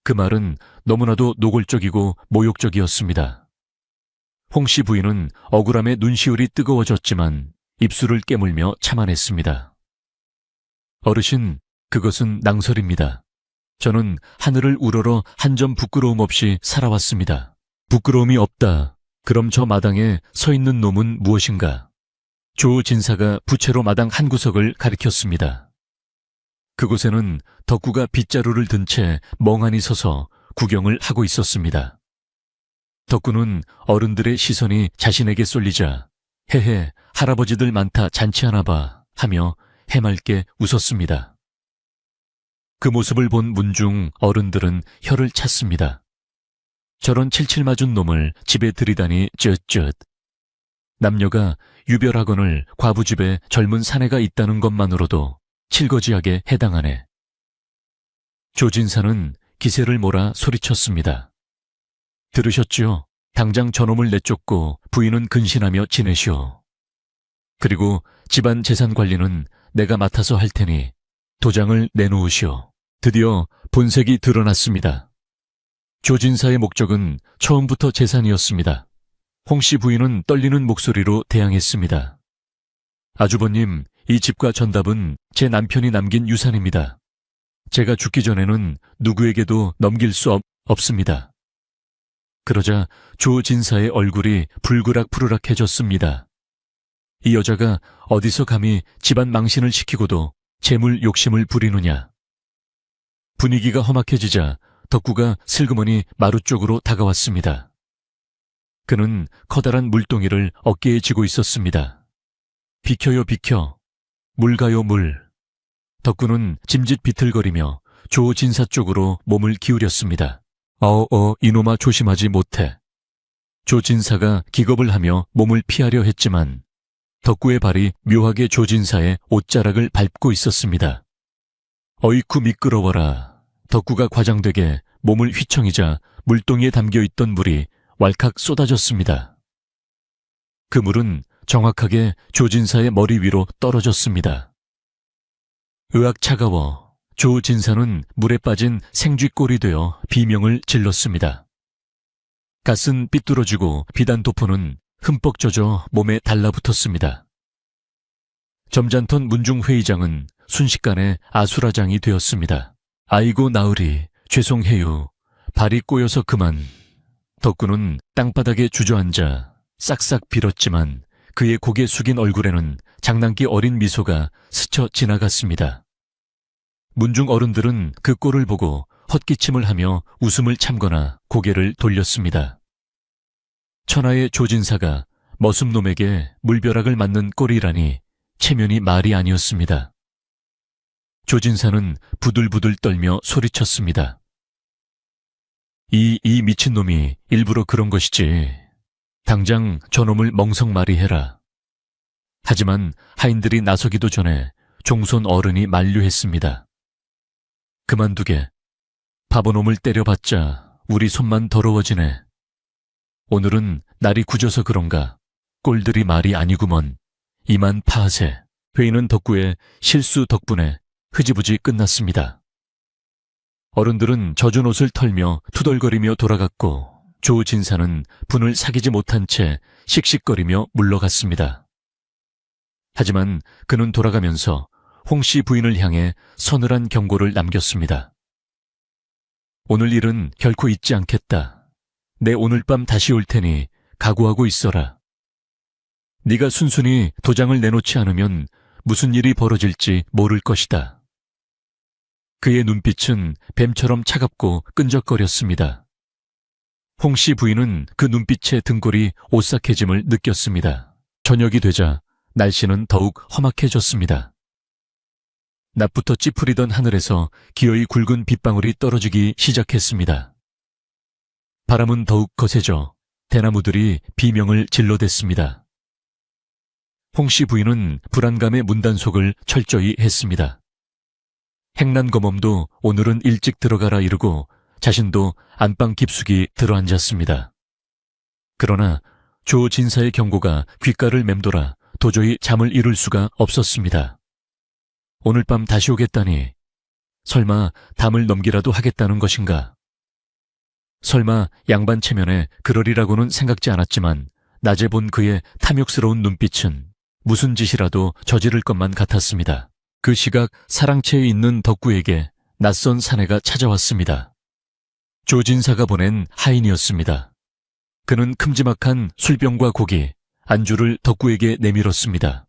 그 말은 너무나도 노골적이고 모욕적이었습니다. 홍씨 부인은 억울함에 눈시울이 뜨거워졌지만 입술을 깨물며 참아냈습니다. 어르신, 그것은 낭설입니다. 저는 하늘을 우러러 한 점 부끄러움 없이 살아왔습니다. 부끄러움이 없다. 그럼 저 마당에 서 있는 놈은 무엇인가? 조 진사가 부채로 마당 한 구석을 가리켰습니다. 그곳에는 덕구가 빗자루를 든 채 멍하니 서서 구경을 하고 있었습니다. 덕구는 어른들의 시선이 자신에게 쏠리자 헤헤, 할아버지들 많다 잔치하나 봐 하며 해맑게 웃었습니다. 그 모습을 본 문중 어른들은 혀를 찼습니다. 저런 칠칠 맞은 놈을 집에 들이다니 쯧쯧. 남녀가 유별하거늘 과부집에 젊은 사내가 있다는 것만으로도 칠거지하게 해당하네. 조진사는 기세를 몰아 소리쳤습니다. 들으셨지요? 당장 저놈을 내쫓고 부인은 근신하며 지내시오. 그리고 집안 재산 관리는 내가 맡아서 할 테니 도장을 내놓으시오. 드디어 본색이 드러났습니다. 조진사의 목적은 처음부터 재산이었습니다. 홍씨 부인은 떨리는 목소리로 대항했습니다. 아주버님, 이 집과 전답은 제 남편이 남긴 유산입니다. 제가 죽기 전에는 누구에게도 넘길 수 없습니다. 그러자 조진사의 얼굴이 불그락푸르락해졌습니다. 이 여자가 어디서 감히 집안 망신을 시키고도 재물 욕심을 부리느냐. 분위기가 험악해지자 덕구가 슬그머니 마루 쪽으로 다가왔습니다. 그는 커다란 물동이를 어깨에 지고 있었습니다. 비켜요, 비켜. 물 가요, 물. 덕구는 짐짓 비틀거리며 조진사 쪽으로 몸을 기울였습니다. 이놈아, 조심하지 못해. 조진사가 기겁을 하며 몸을 피하려 했지만 덕구의 발이 묘하게 조진사의 옷자락을 밟고 있었습니다. 어이쿠 미끄러워라. 덕구가 과장되게 몸을 휘청이자 물동이에 담겨있던 물이 왈칵 쏟아졌습니다. 그 물은 정확하게 조진사의 머리 위로 떨어졌습니다. 으악, 차가워. 조진사는 물에 빠진 생쥐꼴이 되어 비명을 질렀습니다. 가슴 삐뚤어지고 비단 도포는 흠뻑 젖어 몸에 달라붙었습니다. 점잖던 문중회의장은 순식간에 아수라장이 되었습니다. 아이고 나으리, 죄송해요. 발이 꼬여서 그만. 덕구는 땅바닥에 주저앉아 싹싹 빌었지만 그의 고개 숙인 얼굴에는 장난기 어린 미소가 스쳐 지나갔습니다. 문중 어른들은 그 꼴을 보고 헛기침을 하며 웃음을 참거나 고개를 돌렸습니다. 천하의 조진사가 머슴놈에게 물벼락을 맞는 꼴이라니 체면이 말이 아니었습니다. 조진사는 부들부들 떨며 소리쳤습니다. 이 미친놈이 일부러 그런 것이지. 당장 저놈을 멍석말이해라. 하지만 하인들이 나서기도 전에 종손 어른이 만류했습니다. 그만두게. 바보놈을 때려봤자 우리 손만 더러워지네. 오늘은 날이 굳어서 그런가 꼴들이 말이 아니구먼. 이만 파하세. 회의는 덕구의 실수 덕분에 흐지부지 끝났습니다. 어른들은 젖은 옷을 털며 투덜거리며 돌아갔고 조진사는 분을 사귀지 못한 채 씩씩거리며 물러갔습니다. 하지만 그는 돌아가면서 홍씨 부인을 향해 서늘한 경고를 남겼습니다. 오늘 일은 결코 잊지 않겠다. 내 오늘 밤 다시 올 테니 각오하고 있어라. 네가 순순히 도장을 내놓지 않으면 무슨 일이 벌어질지 모를 것이다. 그의 눈빛은 뱀처럼 차갑고 끈적거렸습니다. 홍씨 부인은 그 눈빛의 등골이 오싹해짐을 느꼈습니다. 저녁이 되자 날씨는 더욱 험악해졌습니다. 낮부터 찌푸리던 하늘에서 기어이 굵은 빗방울이 떨어지기 시작했습니다. 바람은 더욱 거세져 대나무들이 비명을 질러댔습니다. 홍씨 부인은 불안감에 문단속을 철저히 했습니다. 행난거멈도 오늘은 일찍 들어가라 이르고 자신도 안방 깊숙이 들어앉았습니다. 그러나 조진사의 경고가 귓가를 맴돌아 도저히 잠을 이룰 수가 없었습니다. 오늘 밤 다시 오겠다니 설마 담을 넘기라도 하겠다는 것인가? 설마 양반 체면에 그러리라고는 생각지 않았지만 낮에 본 그의 탐욕스러운 눈빛은 무슨 짓이라도 저지를 것만 같았습니다. 그 시각 사랑채에 있는 덕구에게 낯선 사내가 찾아왔습니다. 조진사가 보낸 하인이었습니다. 그는 큼지막한 술병과 고기, 안주를 덕구에게 내밀었습니다.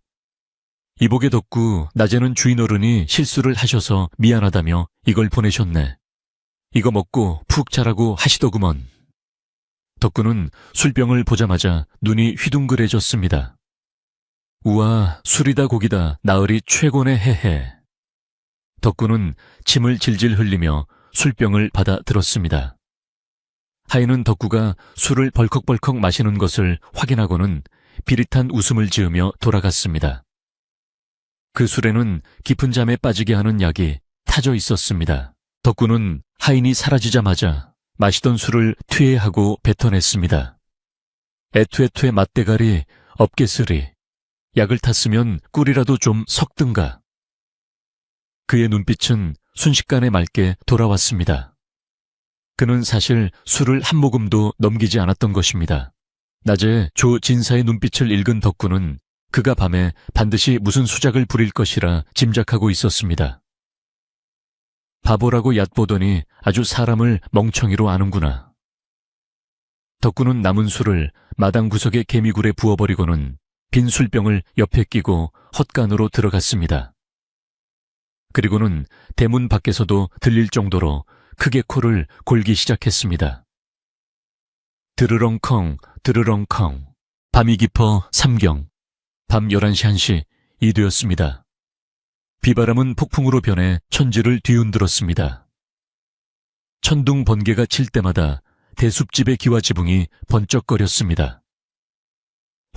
이복의 덕구, 낮에는 주인 어른이 실수를 하셔서 미안하다며 이걸 보내셨네. 이거 먹고 푹 자라고 하시더구먼. 덕구는 술병을 보자마자 눈이 휘둥그레졌습니다. 우와, 술이다 고기다 나으리 최고네 헤헤. 덕구는 침을 질질 흘리며 술병을 받아 들었습니다. 하인은 덕구가 술을 벌컥벌컥 마시는 것을 확인하고는 비릿한 웃음을 지으며 돌아갔습니다. 그 술에는 깊은 잠에 빠지게 하는 약이 타져 있었습니다. 덕구는 하인이 사라지자마자 마시던 술을 퇴해하고 뱉어냈습니다. 애투애투의 맞대가리, 업개쓰리, 약을 탔으면 꿀이라도 좀 섞든가. 그의 눈빛은 순식간에 맑게 돌아왔습니다. 그는 사실 술을 한 모금도 넘기지 않았던 것입니다. 낮에 조 진사의 눈빛을 읽은 덕구는 그가 밤에 반드시 무슨 수작을 부릴 것이라 짐작하고 있었습니다. 바보라고 얕보더니 아주 사람을 멍청이로 아는구나. 덕구는 남은 술을 마당 구석의 개미굴에 부어버리고는 빈 술병을 옆에 끼고 헛간으로 들어갔습니다. 그리고는 대문 밖에서도 들릴 정도로 크게 코를 골기 시작했습니다. 드르렁컹 드르렁컹. 밤이 깊어 삼경. 밤 11시 1시 이되었습니다. 비바람은 폭풍으로 변해 천지를 뒤흔들었습니다. 천둥 번개가 칠 때마다 대숲집의 기와 지붕이 번쩍거렸습니다.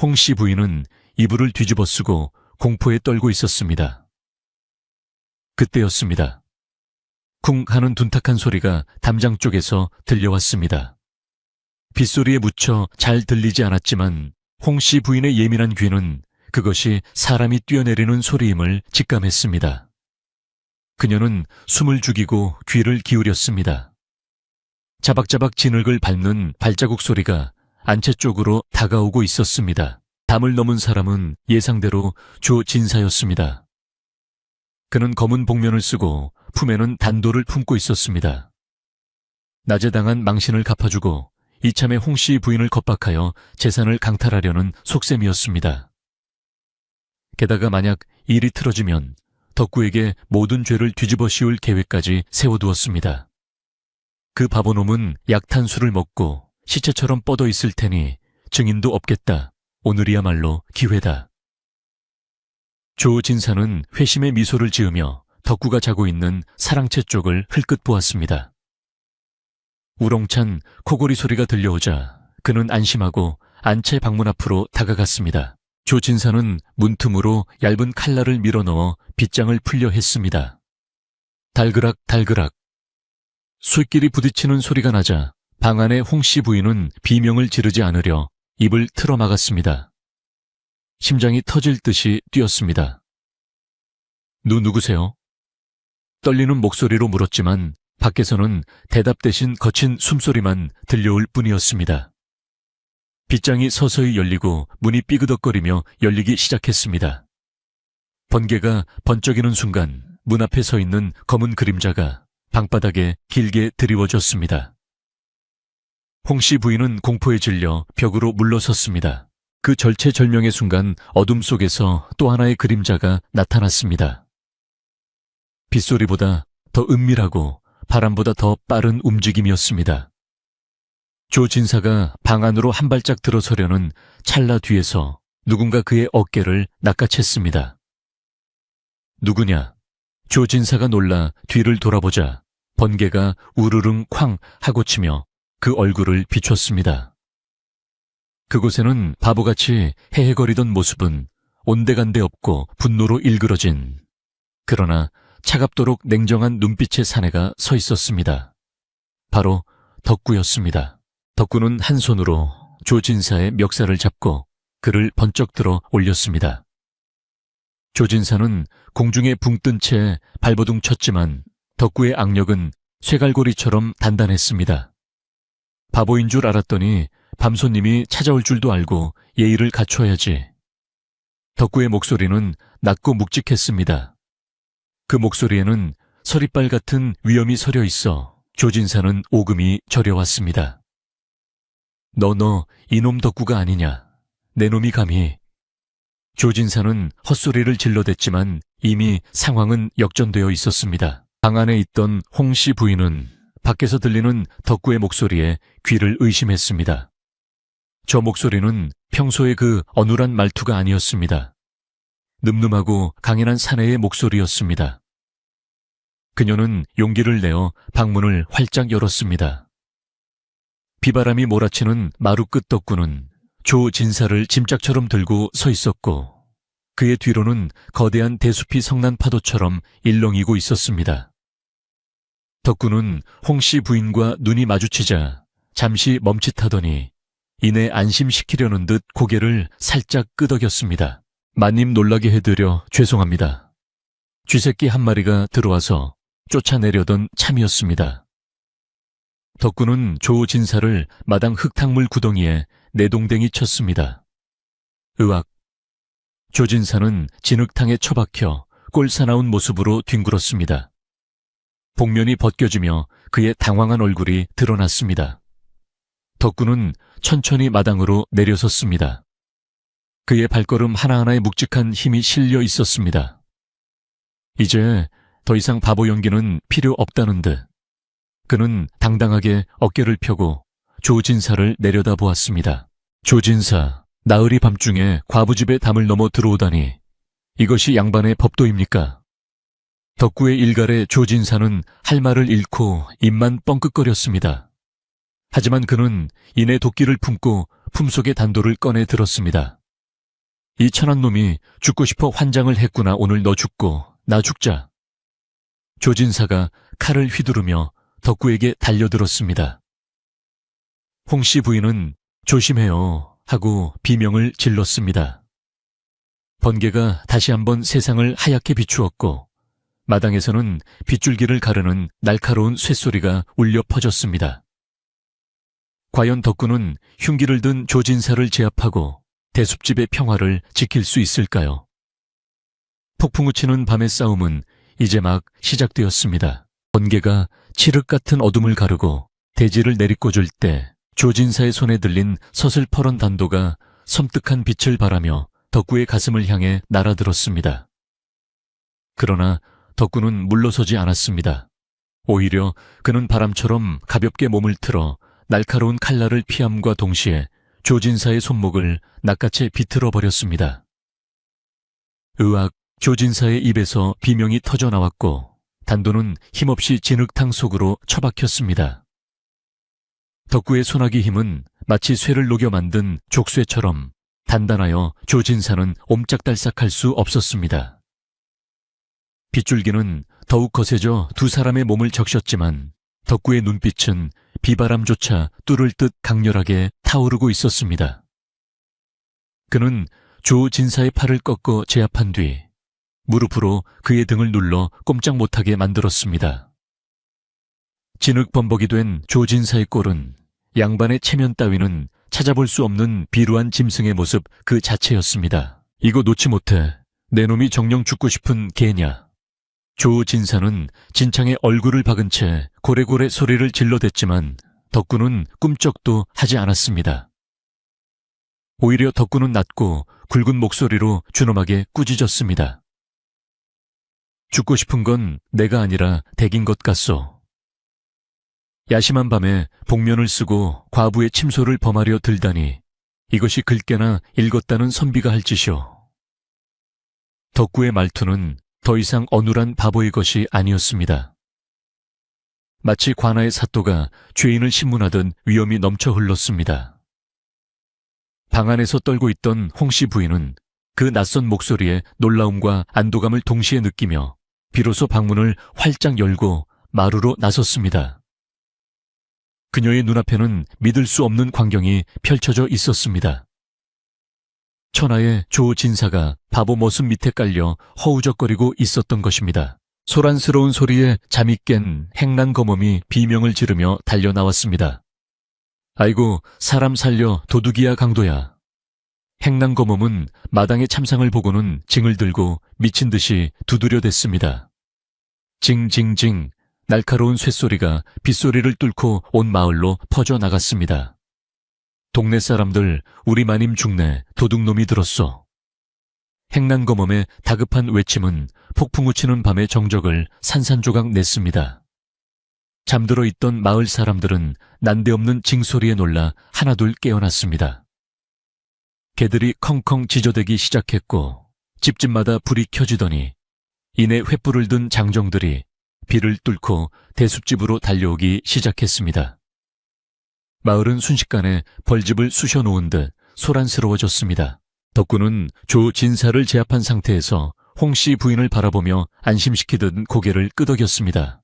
홍씨 부인은 이불을 뒤집어 쓰고 공포에 떨고 있었습니다. 그때였습니다. 쿵 하는 둔탁한 소리가 담장 쪽에서 들려왔습니다. 빗소리에 묻혀 잘 들리지 않았지만 홍씨 부인의 예민한 귀는 그것이 사람이 뛰어내리는 소리임을 직감했습니다. 그녀는 숨을 죽이고 귀를 기울였습니다. 자박자박 진흙을 밟는 발자국 소리가 안채 쪽으로 다가오고 있었습니다. 담을 넘은 사람은 예상대로 조 진사였습니다. 그는 검은 복면을 쓰고 품에는 단도를 품고 있었습니다. 낮에 당한 망신을 갚아주고 이참에 홍씨 부인을 겁박하여 재산을 강탈하려는 속셈이었습니다. 게다가 만약 일이 틀어지면 덕구에게 모든 죄를 뒤집어 씌울 계획까지 세워두었습니다. 그 바보놈은 약탄 술을 먹고 시체처럼 뻗어 있을 테니 증인도 없겠다. 오늘이야말로 기회다. 조 진사는 회심의 미소를 지으며 덕구가 자고 있는 사랑채 쪽을 흘끗 보았습니다. 우렁찬 코골이 소리가 들려오자 그는 안심하고 안채 방문 앞으로 다가갔습니다. 조 진사는 문틈으로 얇은 칼날을 밀어넣어 빗장을 풀려 했습니다. 달그락 달그락. 술끼리 부딪히는 소리가 나자 방 안의 홍씨 부인은 비명을 지르지 않으려 입을 틀어 막았습니다. 심장이 터질 듯이 뛰었습니다. 누구세요? 떨리는 목소리로 물었지만 밖에서는 대답 대신 거친 숨소리만 들려올 뿐이었습니다. 빗장이 서서히 열리고 문이 삐그덕거리며 열리기 시작했습니다. 번개가 번쩍이는 순간 문 앞에 서 있는 검은 그림자가 방바닥에 길게 드리워졌습니다. 홍씨 부인은 공포에 질려 벽으로 물러섰습니다. 그 절체절명의 순간 어둠 속에서 또 하나의 그림자가 나타났습니다. 빗소리보다 더 은밀하고 바람보다 더 빠른 움직임이었습니다. 조 진사가 방 안으로 한 발짝 들어서려는 찰나 뒤에서 누군가 그의 어깨를 낚아챘습니다. 누구냐? 조 진사가 놀라 뒤를 돌아보자 번개가 우르릉 쾅 하고 치며 그 얼굴을 비췄습니다. 그곳에는 바보같이 헤헤거리던 모습은 온데간데 없고 분노로 일그러진, 그러나 차갑도록 냉정한 눈빛의 사내가 서 있었습니다. 바로 덕구였습니다. 덕구는 한 손으로 조 진사의 멱살을 잡고 그를 번쩍 들어 올렸습니다. 조 진사는 공중에 붕 뜬 채 발버둥 쳤지만 덕구의 악력은 쇠갈고리처럼 단단했습니다. 바보인 줄 알았더니 밤손님이 찾아올 줄도 알고 예의를 갖춰야지. 덕구의 목소리는 낮고 묵직했습니다. 그 목소리에는 서리빨 같은 위엄이 서려 있어 조 진사는 오금이 저려왔습니다. 너 이놈 덕구가 아니냐. 내 놈이 감히. 조 진사는 헛소리를 질러댔지만 이미 상황은 역전되어 있었습니다. 방 안에 있던 홍씨 부인은 밖에서 들리는 덕구의 목소리에 귀를 의심했습니다. 저 목소리는 평소의 그 어눌한 말투가 아니었습니다. 늠름하고 강인한 사내의 목소리였습니다. 그녀는 용기를 내어 방문을 활짝 열었습니다. 비바람이 몰아치는 마루 끝 덕구는 조 진사를 짐짝처럼 들고 서 있었고 그의 뒤로는 거대한 대숲이 성난 파도처럼 일렁이고 있었습니다. 덕구는 홍씨 부인과 눈이 마주치자 잠시 멈칫하더니 이내 안심시키려는 듯 고개를 살짝 끄덕였습니다. 마님 놀라게 해드려 죄송합니다. 쥐새끼 한 마리가 들어와서 쫓아내려던 참이었습니다. 덕구는 조진사를 마당 흙탕물 구덩이에 내동댕이 쳤습니다. 으악! 조진사는 진흙탕에 처박혀 꼴사나운 모습으로 뒹굴었습니다. 복면이 벗겨지며 그의 당황한 얼굴이 드러났습니다. 덕구는 천천히 마당으로 내려섰습니다. 그의 발걸음 하나하나에 묵직한 힘이 실려 있었습니다. 이제 더 이상 바보 연기는 필요 없다는 듯 그는 당당하게 어깨를 펴고 조진사를 내려다보았습니다. 조진사, 나으리 밤중에 과부집에 담을 넘어 들어오다니 이것이 양반의 법도입니까? 덕구의 일갈에 조진사는 할 말을 잃고 입만 뻥끗거렸습니다. 하지만 그는 이내 도끼를 품고 품속의 단도를 꺼내 들었습니다. 이 천한 놈이 죽고 싶어 환장을 했구나. 오늘 너 죽고 나 죽자. 조진사가 칼을 휘두르며 덕구에게 달려들었습니다. 홍씨 부인은 조심해요 하고 비명을 질렀습니다. 번개가 다시 한번 세상을 하얗게 비추었고 마당에서는 빗줄기를 가르는 날카로운 쇳소리가 울려 퍼졌습니다. 과연 덕구는 흉기를 든 조진사를 제압하고 대숲집의 평화를 지킬 수 있을까요? 폭풍우 치는 밤의 싸움은 이제 막 시작되었습니다. 번개가 칠흑 같은 어둠을 가르고 대지를 내리꽂을 때 조진사의 손에 들린 서슬퍼런 단도가 섬뜩한 빛을 발하며 덕구의 가슴을 향해 날아들었습니다. 그러나 덕구는 물러서지 않았습니다. 오히려 그는 바람처럼 가볍게 몸을 틀어 날카로운 칼날을 피함과 동시에 조진사의 손목을 낚아채 비틀어 버렸습니다. 으악! 조진사의 입에서 비명이 터져 나왔고 단도는 힘없이 진흙탕 속으로 처박혔습니다. 덕구의 소나기 힘은 마치 쇠를 녹여 만든 족쇄처럼 단단하여 조진사는 옴짝달싹할 수 없었습니다. 빗줄기는 더욱 거세져 두 사람의 몸을 적셨지만 덕구의 눈빛은 비바람조차 뚫을 듯 강렬하게 타오르고 있었습니다. 그는 조진사의 팔을 꺾어 제압한 뒤 무릎으로 그의 등을 눌러 꼼짝 못하게 만들었습니다. 진흙 범벅이 된 조진사의 꼴은 양반의 체면 따위는 찾아볼 수 없는 비루한 짐승의 모습 그 자체였습니다. 이거 놓지 못해. 내 놈이 정녕 죽고 싶은 개냐. 조진사는 진창에 얼굴을 박은 채 고래고래 소리를 질러댔지만 덕구는 꿈쩍도 하지 않았습니다. 오히려 덕구는 낮고 굵은 목소리로 준엄하게 꾸짖었습니다. 죽고 싶은 건 내가 아니라 댁인 것 같소. 야심한 밤에 복면을 쓰고 과부의 침소를 범하려 들다니 이것이 글깨나 읽었다는 선비가 할 짓이오. 덕구의 말투는 더 이상 어눌한 바보의 것이 아니었습니다. 마치 관아의 사또가 죄인을 신문하던 위엄이 넘쳐 흘렀습니다. 방 안에서 떨고 있던 홍씨 부인은 그 낯선 목소리에 놀라움과 안도감을 동시에 느끼며 비로소 방문을 활짝 열고 마루로 나섰습니다. 그녀의 눈앞에는 믿을 수 없는 광경이 펼쳐져 있었습니다. 천하의 조진사가 바보 모습 밑에 깔려 허우적거리고 있었던 것입니다. 소란스러운 소리에 잠이 깬 행랑검엄이 비명을 지르며 달려나왔습니다. 아이고, 사람 살려 도둑이야 강도야. 행랑검엄은 마당의 참상을 보고는 징을 들고 미친 듯이 두드려댔습니다. 징징징, 날카로운 쇳소리가 빗소리를 뚫고 온 마을로 퍼져나갔습니다. 동네 사람들, 우리 마님 죽네, 도둑놈이 들었어. 행랑검엄의 다급한 외침은 폭풍우 치는 밤의 정적을 산산조각 냈습니다. 잠들어 있던 마을 사람들은 난데없는 징소리에 놀라 하나둘 깨어났습니다. 개들이 컹컹 짖어대기 시작했고 집집마다 불이 켜지더니 이내 횃불을 든 장정들이 비를 뚫고 대숲집으로 달려오기 시작했습니다. 마을은 순식간에 벌집을 쑤셔놓은 듯 소란스러워졌습니다. 덕구는 조진사를 제압한 상태에서 홍씨 부인을 바라보며 안심시키듯 고개를 끄덕였습니다.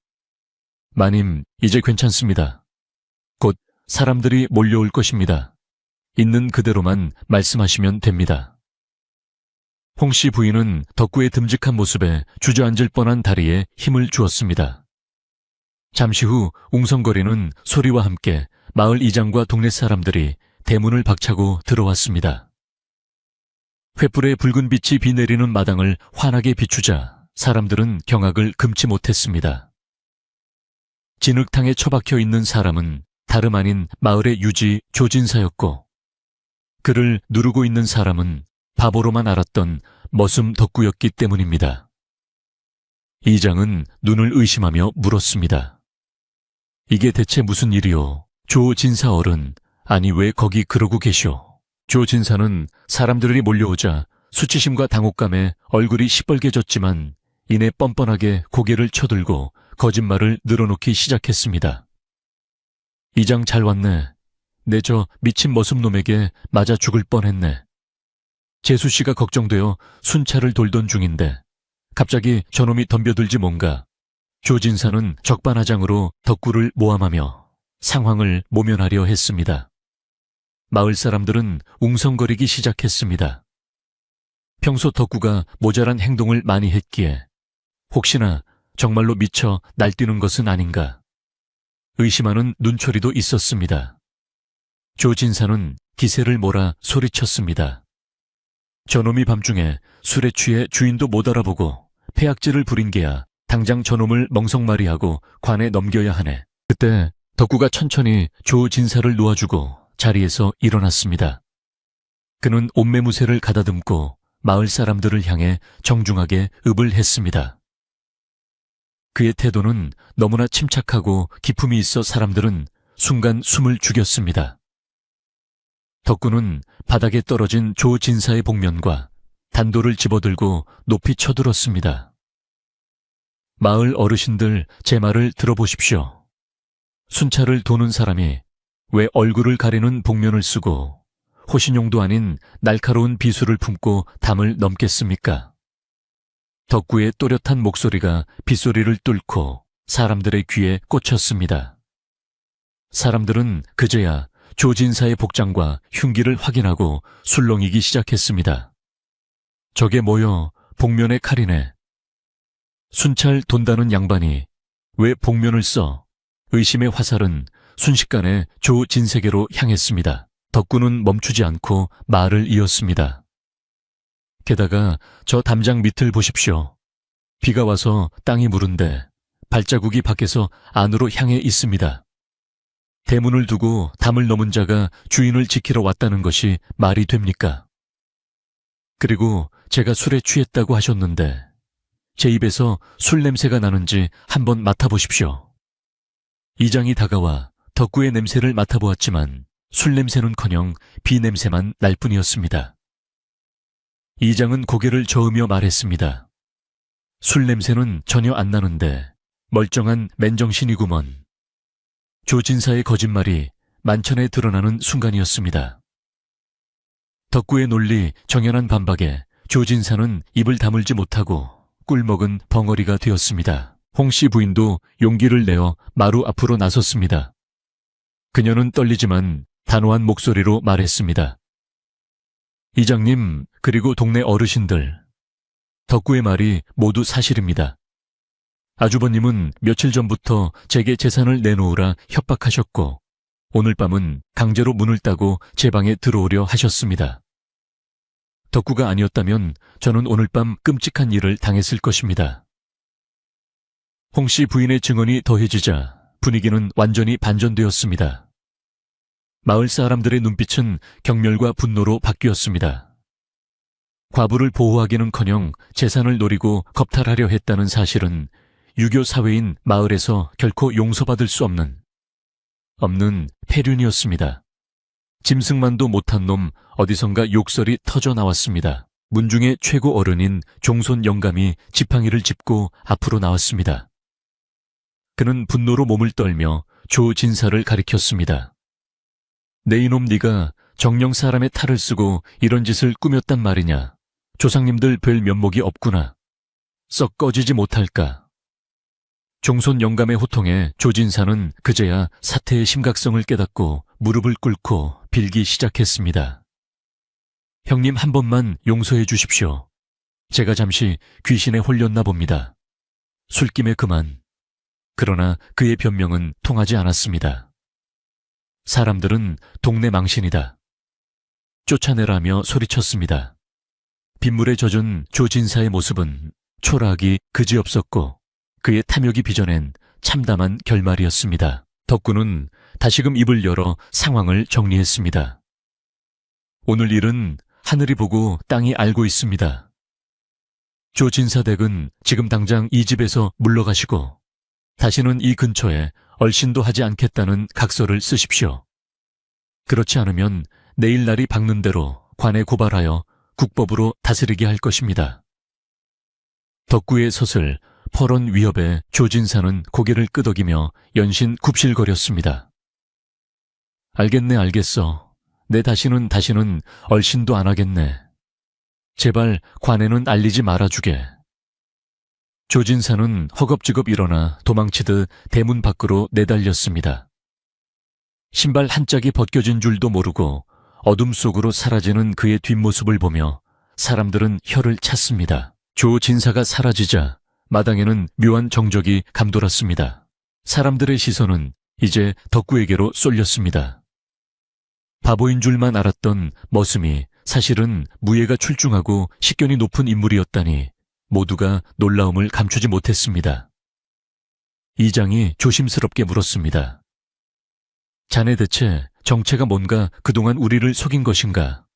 마님, 이제 괜찮습니다. 곧 사람들이 몰려올 것입니다. 있는 그대로만 말씀하시면 됩니다. 홍씨 부인은 덕구의 듬직한 모습에 주저앉을 뻔한 다리에 힘을 주었습니다. 잠시 후 웅성거리는 소리와 함께 마을 이장과 동네 사람들이 대문을 박차고 들어왔습니다. 횃불의 붉은 빛이 비 내리는 마당을 환하게 비추자 사람들은 경악을 금치 못했습니다. 진흙탕에 처박혀 있는 사람은 다름 아닌 마을의 유지 조진사였고, 그를 누르고 있는 사람은 바보로만 알았던 머슴 덕구였기 때문입니다. 이장은 눈을 의심하며 물었습니다. 이게 대체 무슨 일이오? 조진사 어른, 아니 왜 거기 그러고 계시오? 조진사는 사람들이 몰려오자 수치심과 당혹감에 얼굴이 시뻘개졌지만 이내 뻔뻔하게 고개를 쳐들고 거짓말을 늘어놓기 시작했습니다. 이장 잘 왔네. 내 저 미친 머슴놈에게 맞아 죽을 뻔했네. 재수씨가 걱정되어 순찰을 돌던 중인데 갑자기 저놈이 덤벼들지 뭔가. 조진사는 적반하장으로 덕구를 모함하며 상황을 모면하려 했습니다. 마을 사람들은 웅성거리기 시작했습니다. 평소 덕구가 모자란 행동을 많이 했기에 혹시나 정말로 미쳐 날뛰는 것은 아닌가 의심하는 눈초리도 있었습니다. 조진사는 기세를 몰아 소리쳤습니다. 저놈이 밤중에 술에 취해 주인도 못 알아보고 폐악질을 부린 게야 당장 저놈을 멍석마리하고 관에 넘겨야 하네. 그때 덕구가 천천히 조진사를 놓아주고 자리에서 일어났습니다. 그는 옷매무새를 가다듬고 마을 사람들을 향해 정중하게 읍을 했습니다. 그의 태도는 너무나 침착하고 기품이 있어 사람들은 순간 숨을 죽였습니다. 덕구는 바닥에 떨어진 조진사의 복면과 단도를 집어들고 높이 쳐들었습니다. 마을 어르신들 제 말을 들어보십시오. 순찰을 도는 사람이 왜 얼굴을 가리는 복면을 쓰고 호신용도 아닌 날카로운 비수를 품고 담을 넘겠습니까? 덕구의 또렷한 목소리가 빗소리를 뚫고 사람들의 귀에 꽂혔습니다. 사람들은 그제야 조진사의 복장과 흉기를 확인하고 술렁이기 시작했습니다. 저게 뭐여, 복면의 칼이네. 순찰 돈다는 양반이 왜 복면을 써? 의심의 화살은 순식간에 조진세계로 향했습니다. 덕구는 멈추지 않고 말을 이었습니다. 게다가 저 담장 밑을 보십시오. 비가 와서 땅이 무른데 발자국이 밖에서 안으로 향해 있습니다. 대문을 두고 담을 넘은 자가 주인을 지키러 왔다는 것이 말이 됩니까? 그리고 제가 술에 취했다고 하셨는데 제 입에서 술 냄새가 나는지 한번 맡아보십시오. 이장이 다가와 덕구의 냄새를 맡아보았지만 술 냄새는커녕 비 냄새만 날 뿐이었습니다. 이장은 고개를 저으며 말했습니다. 술 냄새는 전혀 안 나는데 멀쩡한 맨정신이구먼. 조진사의 거짓말이 만천에 드러나는 순간이었습니다. 덕구의 논리 정연한 반박에 조진사는 입을 다물지 못하고 꿀먹은 벙어리가 되었습니다. 홍씨 부인도 용기를 내어 마루 앞으로 나섰습니다. 그녀는 떨리지만 단호한 목소리로 말했습니다. 이장님, 그리고 동네 어르신들, 덕구의 말이 모두 사실입니다. 아주버님은 며칠 전부터 제게 재산을 내놓으라 협박하셨고 오늘 밤은 강제로 문을 따고 제 방에 들어오려 하셨습니다. 덕구가 아니었다면 저는 오늘 밤 끔찍한 일을 당했을 것입니다. 홍씨 부인의 증언이 더해지자 분위기는 완전히 반전되었습니다. 마을 사람들의 눈빛은 경멸과 분노로 바뀌었습니다. 과부를 보호하기는커녕 재산을 노리고 겁탈하려 했다는 사실은 유교 사회인 마을에서 결코 용서받을 수 없는 폐륜이었습니다. 짐승만도 못한 놈 어디선가 욕설이 터져 나왔습니다. 문중의 최고 어른인 종손 영감이 지팡이를 짚고 앞으로 나왔습니다. 그는 분노로 몸을 떨며 조진사를 가리켰습니다. 내 이놈 네가 정령 사람의 탈을 쓰고 이런 짓을 꾸몄단 말이냐. 조상님들 뵐 면목이 없구나. 썩 꺼지지 못할까. 종손 영감의 호통에 조진사는 그제야 사태의 심각성을 깨닫고 무릎을 꿇고 빌기 시작했습니다. 형님 한 번만 용서해 주십시오. 제가 잠시 귀신에 홀렸나 봅니다. 술김에 그만. 그러나 그의 변명은 통하지 않았습니다. 사람들은 동네 망신이다. 쫓아내라며 소리쳤습니다. 빗물에 젖은 조진사의 모습은 초라하기 그지없었고 그의 탐욕이 빚어낸 참담한 결말이었습니다. 덕구는 다시금 입을 열어 상황을 정리했습니다. 오늘 일은 하늘이 보고 땅이 알고 있습니다. 조진사 댁은 지금 당장 이 집에서 물러가시고 다시는 이 근처에 얼씬도 하지 않겠다는 각서를 쓰십시오. 그렇지 않으면 내일 날이 밝는 대로 관에 고발하여 국법으로 다스리게 할 것입니다. 덕구의 서슬 퍼런 위협에 조진사는 고개를 끄덕이며 연신 굽실거렸습니다. 알겠네, 알겠어. 내 다시는 얼씬도 안 하겠네. 제발 관에는 알리지 말아주게. 조진사는 허겁지겁 일어나 도망치듯 대문 밖으로 내달렸습니다. 신발 한 짝이 벗겨진 줄도 모르고 어둠 속으로 사라지는 그의 뒷모습을 보며 사람들은 혀를 찼습니다. 조진사가 사라지자 마당에는 묘한 정적이 감돌았습니다. 사람들의 시선은 이제 덕구에게로 쏠렸습니다. 바보인 줄만 알았던 머슴이 사실은 무예가 출중하고 식견이 높은 인물이었다니 모두가 놀라움을 감추지 못했습니다. 이장이 조심스럽게 물었습니다. 자네 대체 정체가 뭔가 그동안 우리를 속인 것인가?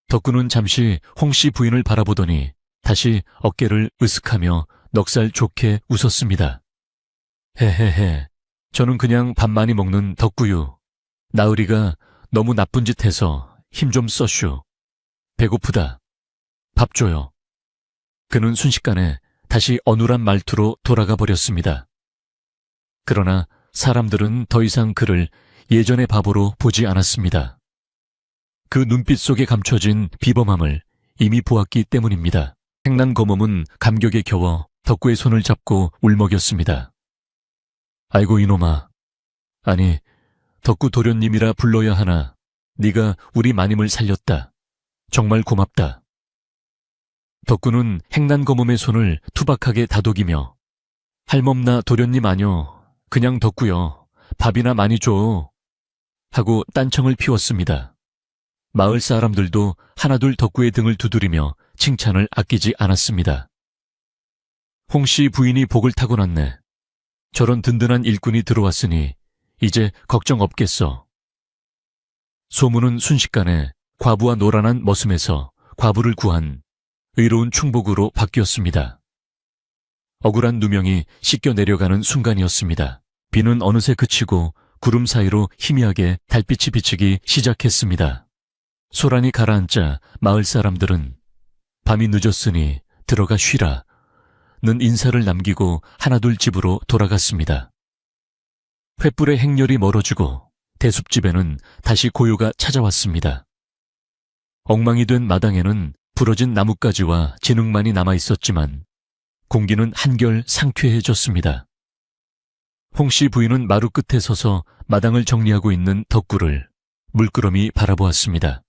덕구는 잠시 홍씨 부인을 바라보더니 다시 어깨를 으쓱하며 넉살 좋게 웃었습니다. 헤헤헤, 저는 그냥 밥 많이 먹는 덕구유. 나으리가 너무 나쁜 짓 해서 힘 좀 써슈. 배고프다. 밥 줘요. 그는 순식간에 다시 어눌한 말투로 돌아가 버렸습니다. 그러나 사람들은 더 이상 그를 예전의 바보로 보지 않았습니다. 그 눈빛 속에 감춰진 비범함을 이미 보았기 때문입니다. 행난 거몸은 감격에 겨워 덕구의 손을 잡고 울먹였습니다. 아이고 이놈아. 아니, 덕구 도련님이라 불러야 하나. 네가 우리 마님을 살렸다. 정말 고맙다. 덕구는 행난 거몸의 손을 투박하게 다독이며 할멈나 도련님 아뇨. 그냥 덕구요. 밥이나 많이 줘. 하고 딴청을 피웠습니다. 마을 사람들도 하나둘 덕구의 등을 두드리며 칭찬을 아끼지 않았습니다. 홍씨 부인이 복을 타고났네. 저런 든든한 일꾼이 들어왔으니 이제 걱정 없겠어. 소문은 순식간에 과부와 노란한 머슴에서 과부를 구한 의로운 충복으로 바뀌었습니다. 억울한 누명이 씻겨 내려가는 순간이었습니다. 비는 어느새 그치고 구름 사이로 희미하게 달빛이 비치기 시작했습니다. 소란이 가라앉자 마을 사람들은 밤이 늦었으니 들어가 쉬라 는 인사를 남기고 하나둘 집으로 돌아갔습니다. 횃불의 행렬이 멀어지고 대숲집에는 다시 고요가 찾아왔습니다. 엉망이 된 마당에는 부러진 나뭇가지와 진흙만이 남아있었지만 공기는 한결 상쾌해졌습니다. 홍씨 부인은 마루 끝에 서서 마당을 정리하고 있는 덕구를 물끄러미 바라보았습니다.